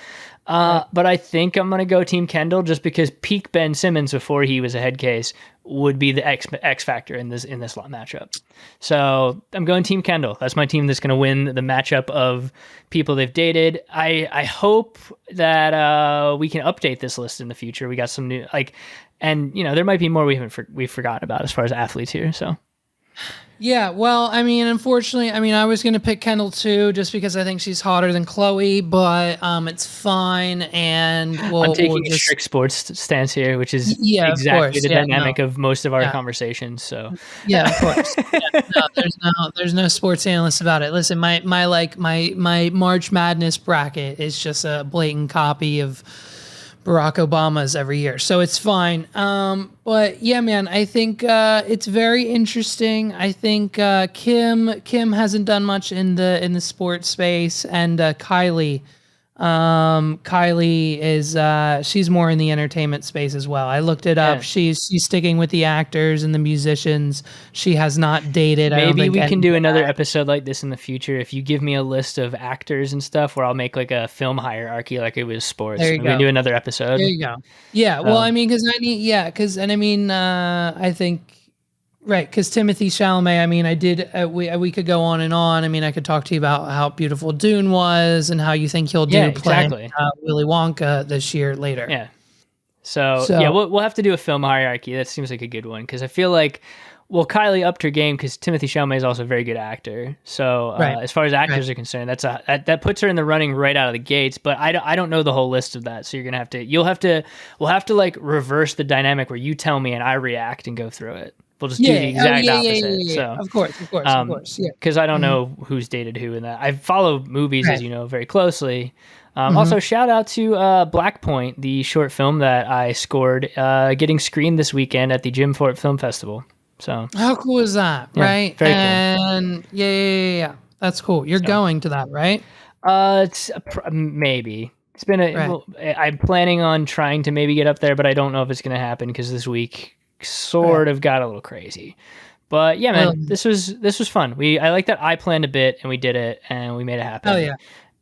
But I think I'm going to go Team Kendall just because peak Ben Simmons before he was a head case would be the X factor in this matchup. So I'm going Team Kendall. That's my team that's going to win the matchup of people they've dated. I hope that we can update this list in the future. We got some new and there might be more we've forgotten about as far as athletes here. So. Yeah, well, I mean, unfortunately, I was going to pick Kendall too, just because I think she's hotter than Chloe, but it's fine, and I'm taking a strict sports stance here, which is exactly the dynamic of most of our conversations. So yeah, of course. There's no sports analyst about it. Listen, my March Madness bracket is just a blatant copy of Barack Obama's every year, so it's fine. But yeah, man, I think it's very interesting. I think Kim hasn't done much in the sports space, and Kylie is she's more in the entertainment space as well. I looked it up. She's sticking with the actors and the musicians. She has not dated. Maybe we can do another episode like this in the future. If you give me a list of actors and stuff, where I'll make like a film hierarchy like it was sports. There you go. We can do another episode. There you go. Yeah. Well, I think I think. Right, because Timothée Chalamet, we could go on and on. I could talk to you about how beautiful Dune was and how you think he'll do playing Willy Wonka this year later. Yeah. So yeah, we'll have to do a film hierarchy. That seems like a good one because I feel like, Kylie upped her game because Timothée Chalamet is also a very good actor. So as far as actors are concerned, that puts her in the running right out of the gates. But I don't know the whole list of that. So we'll have to like reverse the dynamic where you tell me and I react and go through it. We'll just do the exact opposite. Yeah. So, of course. Yeah. Because I don't know who's dated who in that. I follow movies, as you know, very closely. Also, shout out to Black Point, the short film that I scored, getting screened this weekend at the Jim Fort Film Festival. So how cool is that, right? Very cool. Yeah. That's cool. You're going to that, right? It's maybe. It's been I'm planning on trying to maybe get up there, but I don't know if it's going to happen because this week sort of got a little crazy. But yeah, man, this was fun. I like that I planned a bit and we did it and we made it happen. Oh yeah.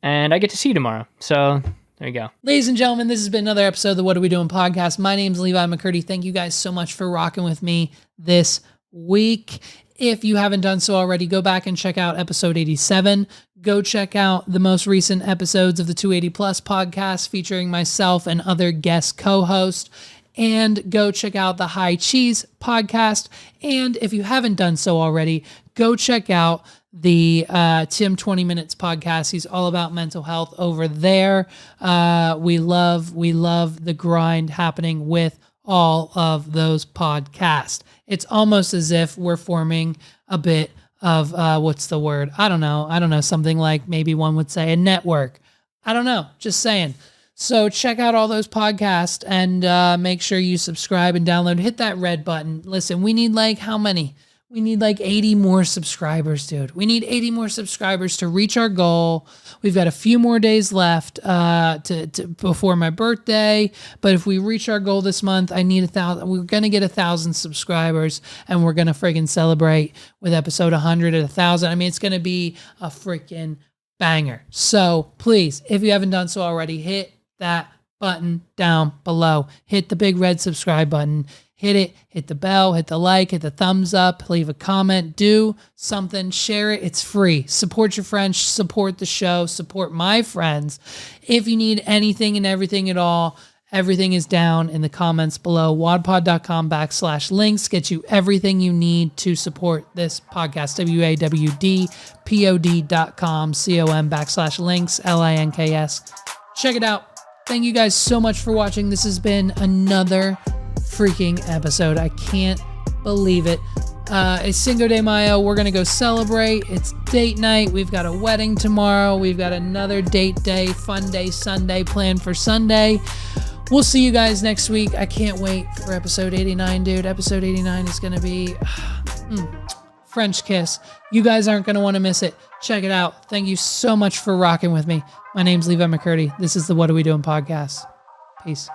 And I get to see you tomorrow. So there you go. Ladies and gentlemen, this has been another episode of the What Are We Doing podcast. My name's Levi McCurdy. Thank you guys so much for rocking with me this week. If you haven't done so already, go back and check out episode 87. Go check out the most recent episodes of the 280 Plus podcast featuring myself and other guest co-hosts. And go check out the High Cheese podcast. And if you haven't done so already, go check out the Tim 20 Minutes podcast. He's all about mental health over there. We love the grind happening with all of those podcasts. It's almost as if we're forming a bit of what's the word? I don't know. Something like maybe one would say a network. I don't know. Just saying. So check out all those podcasts and make sure you subscribe and download. Hit that red button. Listen, we need how many? We need 80 more subscribers, dude. We need 80 more subscribers to reach our goal. We've got a few more days left to before my birthday. But if we reach our goal this month, I need 1,000. We're going to get 1,000 subscribers and we're going to friggin' celebrate with episode 100 at 1,000. It's going to be a freaking banger. So please, if you haven't done so already, hit that button down below. Hit the big red subscribe button. Hit it, hit the bell, hit the like, hit the thumbs up, leave a comment, do something, share it. It's free. Support your friends, support the show, support my friends. If you need anything and everything at all, everything is down in the comments below. wadpod.com/links gets you everything you need to support this podcast. wadpod.com/links, LINKS. Check it out. Thank you guys so much for watching. This has been another freaking episode. I can't believe it. It's Cinco de Mayo. We're going to go celebrate. It's date night. We've got a wedding tomorrow. We've got another date day, fun day, Sunday planned for Sunday. We'll see you guys next week. I can't wait for episode 89, dude. Episode 89 is going to be French kiss. You guys aren't going to want to miss it. Check it out. Thank you so much for rocking with me. My name's Levi McCurdy. This is the What Are We Doing podcast. Peace.